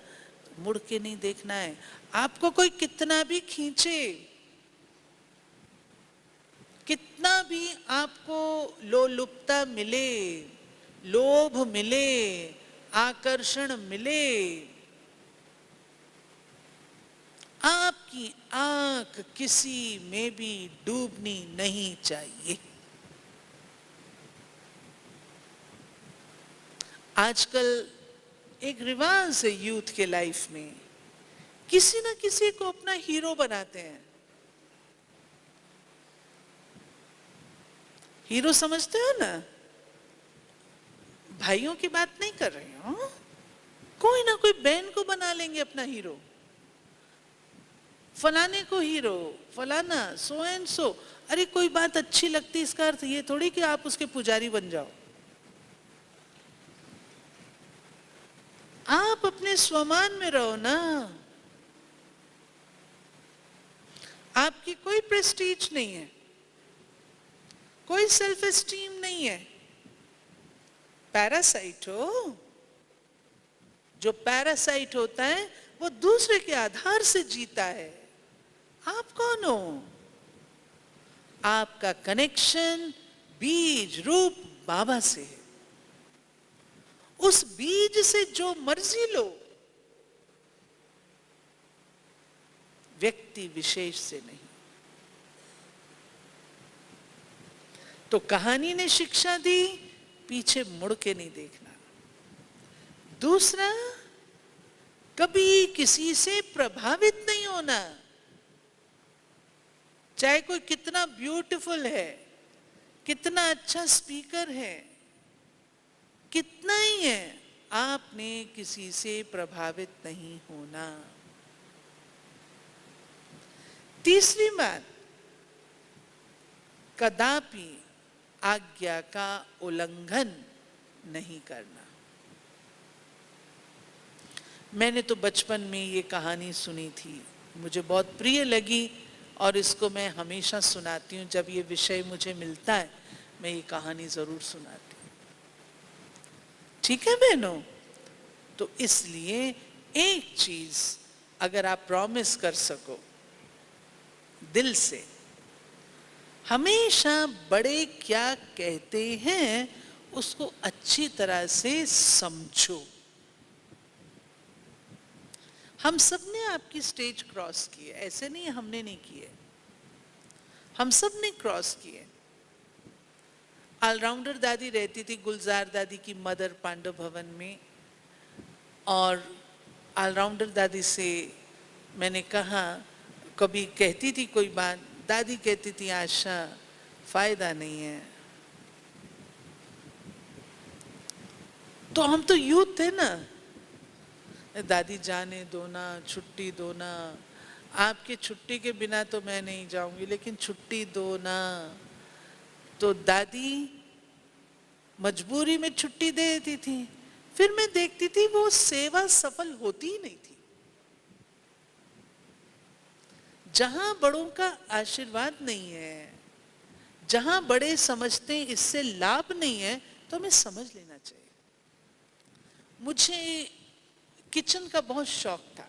मुड़ के नहीं देखना है। आपको कोई कितना भी खींचे, कितना भी आपको लोलुपता मिले, लोभ मिले, आकर्षण मिले, आपकी आंख किसी में भी डूबनी नहीं चाहिए। आजकल एक रिवाज है यूथ के लाइफ में, किसी ना किसी को अपना हीरो बनाते हैं। हीरो समझते हो ना? भाइयों की बात नहीं कर रही हूं, कोई ना कोई बहन को बना लेंगे अपना हीरो, फलाने को हीरो, फलाना सो एंड सो। अरे कोई बात अच्छी लगती, इसका अर्थ ये थोड़ी कि आप उसके पुजारी बन जाओ। आप अपने स्वमान में रहो ना। आपकी कोई प्रेस्टीज नहीं है, कोई सेल्फ एस्टीम नहीं है। पैरासाइट हो, जो पैरासाइट होता है वो दूसरे के आधार से जीता है। आप कौन हो? आपका कनेक्शन बीज रूप बाबा से है। उस बीज से जो मर्जी लो, व्यक्ति विशेष से नहीं। तो कहानी ने शिक्षा दी, पीछे मुड़ के नहीं देखना। दूसरा, कभी किसी से प्रभावित नहीं होना। चाहे कोई कितना ब्यूटीफुल है, कितना अच्छा स्पीकर है, कितना ही है, आपने किसी से प्रभावित नहीं होना। तीसरी बात, कदापि आज्ञा का उल्लंघन नहीं करना। मैंने तो बचपन में ये कहानी सुनी थी, मुझे बहुत प्रिय लगी और इसको मैं हमेशा सुनाती हूँ। जब ये विषय मुझे मिलता है मैं ये कहानी ज़रूर सुनाती हूँ। ठीक है बहनों? तो इसलिए एक चीज़ अगर आप प्रॉमिस कर सको दिल से, हमेशा बड़े क्या कहते हैं उसको अच्छी तरह से समझो। हम सब ने आपकी स्टेज क्रॉस की है, ऐसे नहीं हमने नहीं किए, हम सब ने क्रॉस किए। ऑलराउंडर दादी रहती थी गुलजार दादी की मदर पांडव भवन में, और ऑलराउंडर दादी से मैंने कहा, कभी कहती थी कोई बात, दादी कहती थी आशा फायदा नहीं है। तो हम तो यूथ थे ना, दादी जाने दो ना, छुट्टी दो ना, आपके छुट्टी के बिना तो मैं नहीं जाऊंगी लेकिन छुट्टी दो ना। तो दादी मजबूरी में छुट्टी दे देती थी, फिर मैं देखती थी वो सेवा सफल होती ही नहीं थी। जहां बड़ों का आशीर्वाद नहीं है, जहां बड़े समझते हैं इससे लाभ नहीं है, तो हमें समझ लेना चाहिए। मुझे किचन का बहुत शौक था,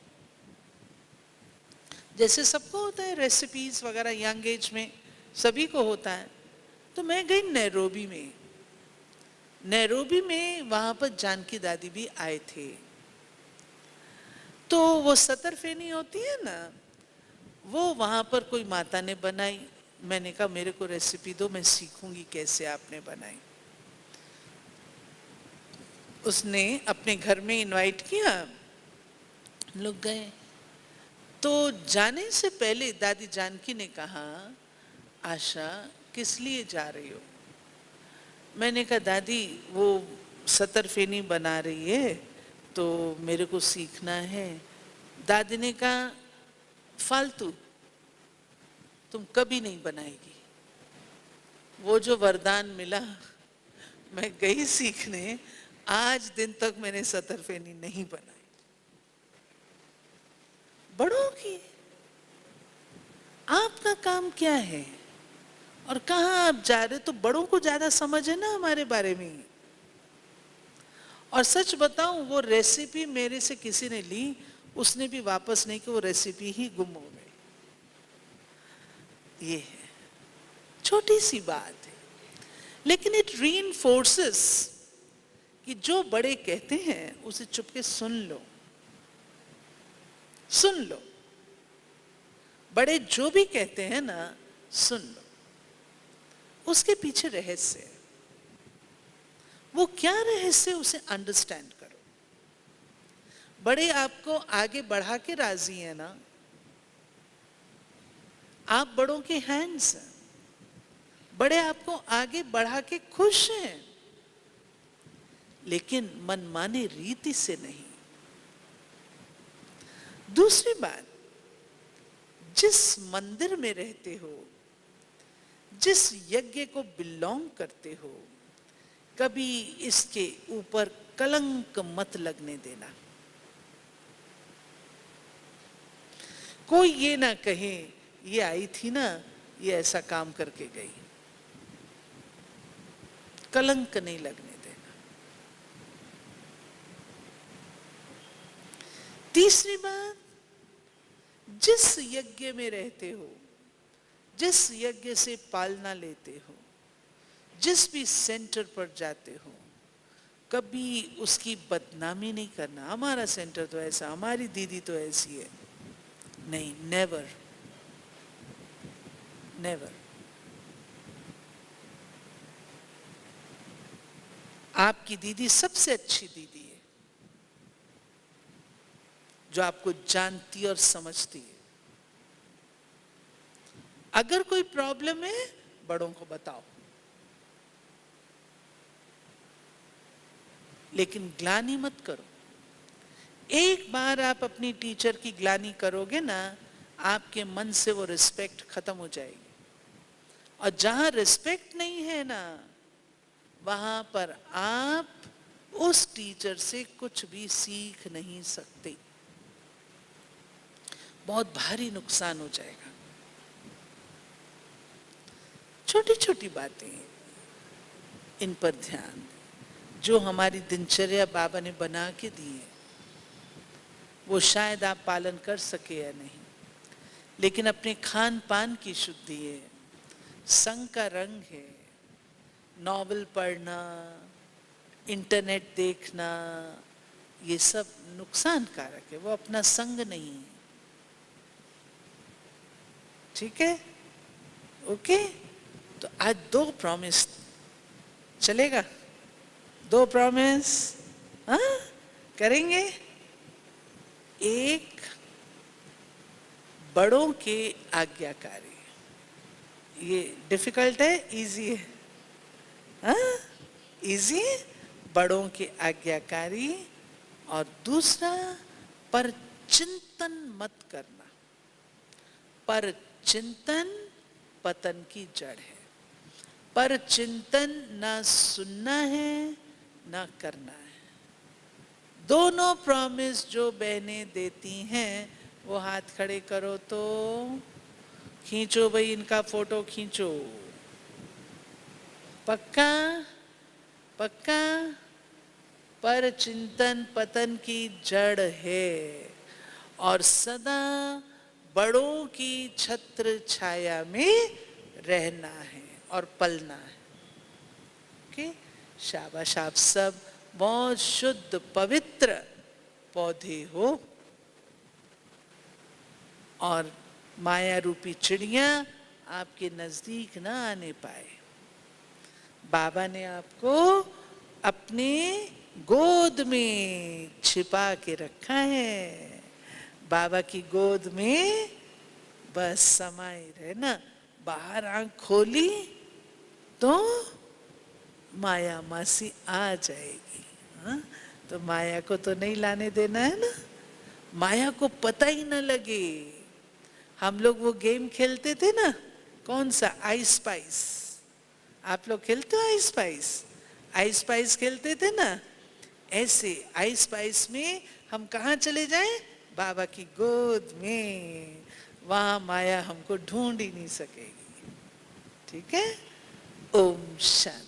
जैसे सबको होता है रेसिपीज वगैरह, यंग एज में सभी को होता है। तो मैं गई नैरोबी में, नैरोबी में वहां पर जानकी दादी भी आए थे। तो वो सतरफेनी होती है ना, वो वहां पर कोई माता ने बनाई। मैंने कहा मेरे को रेसिपी दो, मैं सीखूंगी कैसे आपने बनाई। उसने अपने घर में इनवाइट किया, लोग गए। तो जाने से पहले दादी जानकी ने कहा, आशा किस लिए जा रही हो? मैंने कहा दादी वो सतरफेनी बना रही है तो मेरे को सीखना है। दादी ने कहा फालतू, तुम कभी नहीं बनाएगी। वो जो वरदान मिला, मैं गई सीखने, आज दिन तक मैंने सतरफेनी नहीं बनाई। बड़ों की आपका काम क्या है और कहां आप जा रहे, तो बड़ों को ज्यादा समझ है ना हमारे बारे में। और सच बताऊं, वो रेसिपी मेरे से किसी ने ली, उसने भी वापस नहीं कि वो रेसिपी ही गुम हो गई। ये है, छोटी सी बात है, लेकिन इट रीइंफोर्सेस कि जो बड़े कहते हैं उसे चुपके सुन लो, सुन लो। बड़े जो भी कहते हैं ना, सुन लो, उसके पीछे रहस्य है। वो क्या रहस्य, उसे अंडरस्टैंड करो। बड़े आपको आगे बढ़ा के राजी है ना, आप बड़ों के हैंड्स हैं। बड़े आपको आगे बढ़ा के खुश हैं, लेकिन मनमाने रीति से नहीं। दूसरी बात, जिस मंदिर में रहते हो, जिस यज्ञ को बिलोंग करते हो, कभी इसके ऊपर कलंक मत लगने देना। कोई ये ना कहे ये आई थी ना, ये ऐसा काम करके गई। कलंक नहीं लगने देना। तीसरी बात, जिस यज्ञ में रहते हो, जिस यज्ञ से पालना लेते हो, जिस भी सेंटर पर जाते हो, कभी उसकी बदनामी नहीं करना। हमारा सेंटर तो ऐसा, हमारी दीदी तो ऐसी है, नहीं, नेवर, नेवर। आपकी दीदी सबसे अच्छी दीदी है, जो आपको जानती और समझती है। अगर कोई प्रॉब्लम है, बड़ों को बताओ, लेकिन ग्लानि मत करो। एक बार आप अपनी टीचर की ग्लानि करोगे ना, आपके मन से वो रिस्पेक्ट खत्म हो जाएगी। और जहां रिस्पेक्ट नहीं है ना, वहां पर आप उस टीचर से कुछ भी सीख नहीं सकते। बहुत भारी नुकसान हो जाएगा। छोटी छोटी बातें, इन पर ध्यान। जो हमारी दिनचर्या बाबा ने बना के दी है, वो शायद आप पालन कर सके या नहीं, लेकिन अपने खान पान की शुद्धि है, संग का रंग है, नॉवेल पढ़ना, इंटरनेट देखना, ये सब नुकसानकारक है, वो अपना संग नहीं है। ठीक है, ओके। तो आज 2 प्रॉमिस चलेगा, 2 प्रॉमिस, हाँ करेंगे। एक, बड़ों के आज्ञाकारी। ये डिफिकल्ट है, इजी है? हाँ इजी, बड़ों के आज्ञाकारी। और दूसरा, पर चिंतन मत करना। पर चिंतन पतन की जड़ है। पर चिंतन ना सुनना है ना करना है। दोनों प्रॉमिस जो बहनें देती हैं, वो हाथ खड़े करो तो खींचो भाई, इनका फोटो खींचो। पक्का पक्का। पर चिंतन पतन की जड़ है और सदा बड़ों की छत्र छाया में रहना है और पलना है। ओके, शाबाश, आप सब बहुत शुद्ध पवित्र पौधे हो और माया रूपी चिड़िया आपके नजदीक ना आने पाए। बाबा ने आपको अपने गोद में छिपा के रखा है। बाबा की गोद में बस समाये रहना। बाहर आंख खोली तो माया मासी आ जाएगी। हाँ? तो माया को तो नहीं लाने देना है ना, माया को पता ही ना लगे। हम लोग वो गेम खेलते थे ना, कौन सा, आई स्पाइस। आप लोग खेलते हो आई स्पाइस? आई स्पाइस खेलते थे ना, ऐसे आई स्पाइस में हम कहाँ चले जाएं? बाबा की गोद में। वहां माया हमको ढूंढ ही नहीं सकेगी। ठीक है, ओम शांति।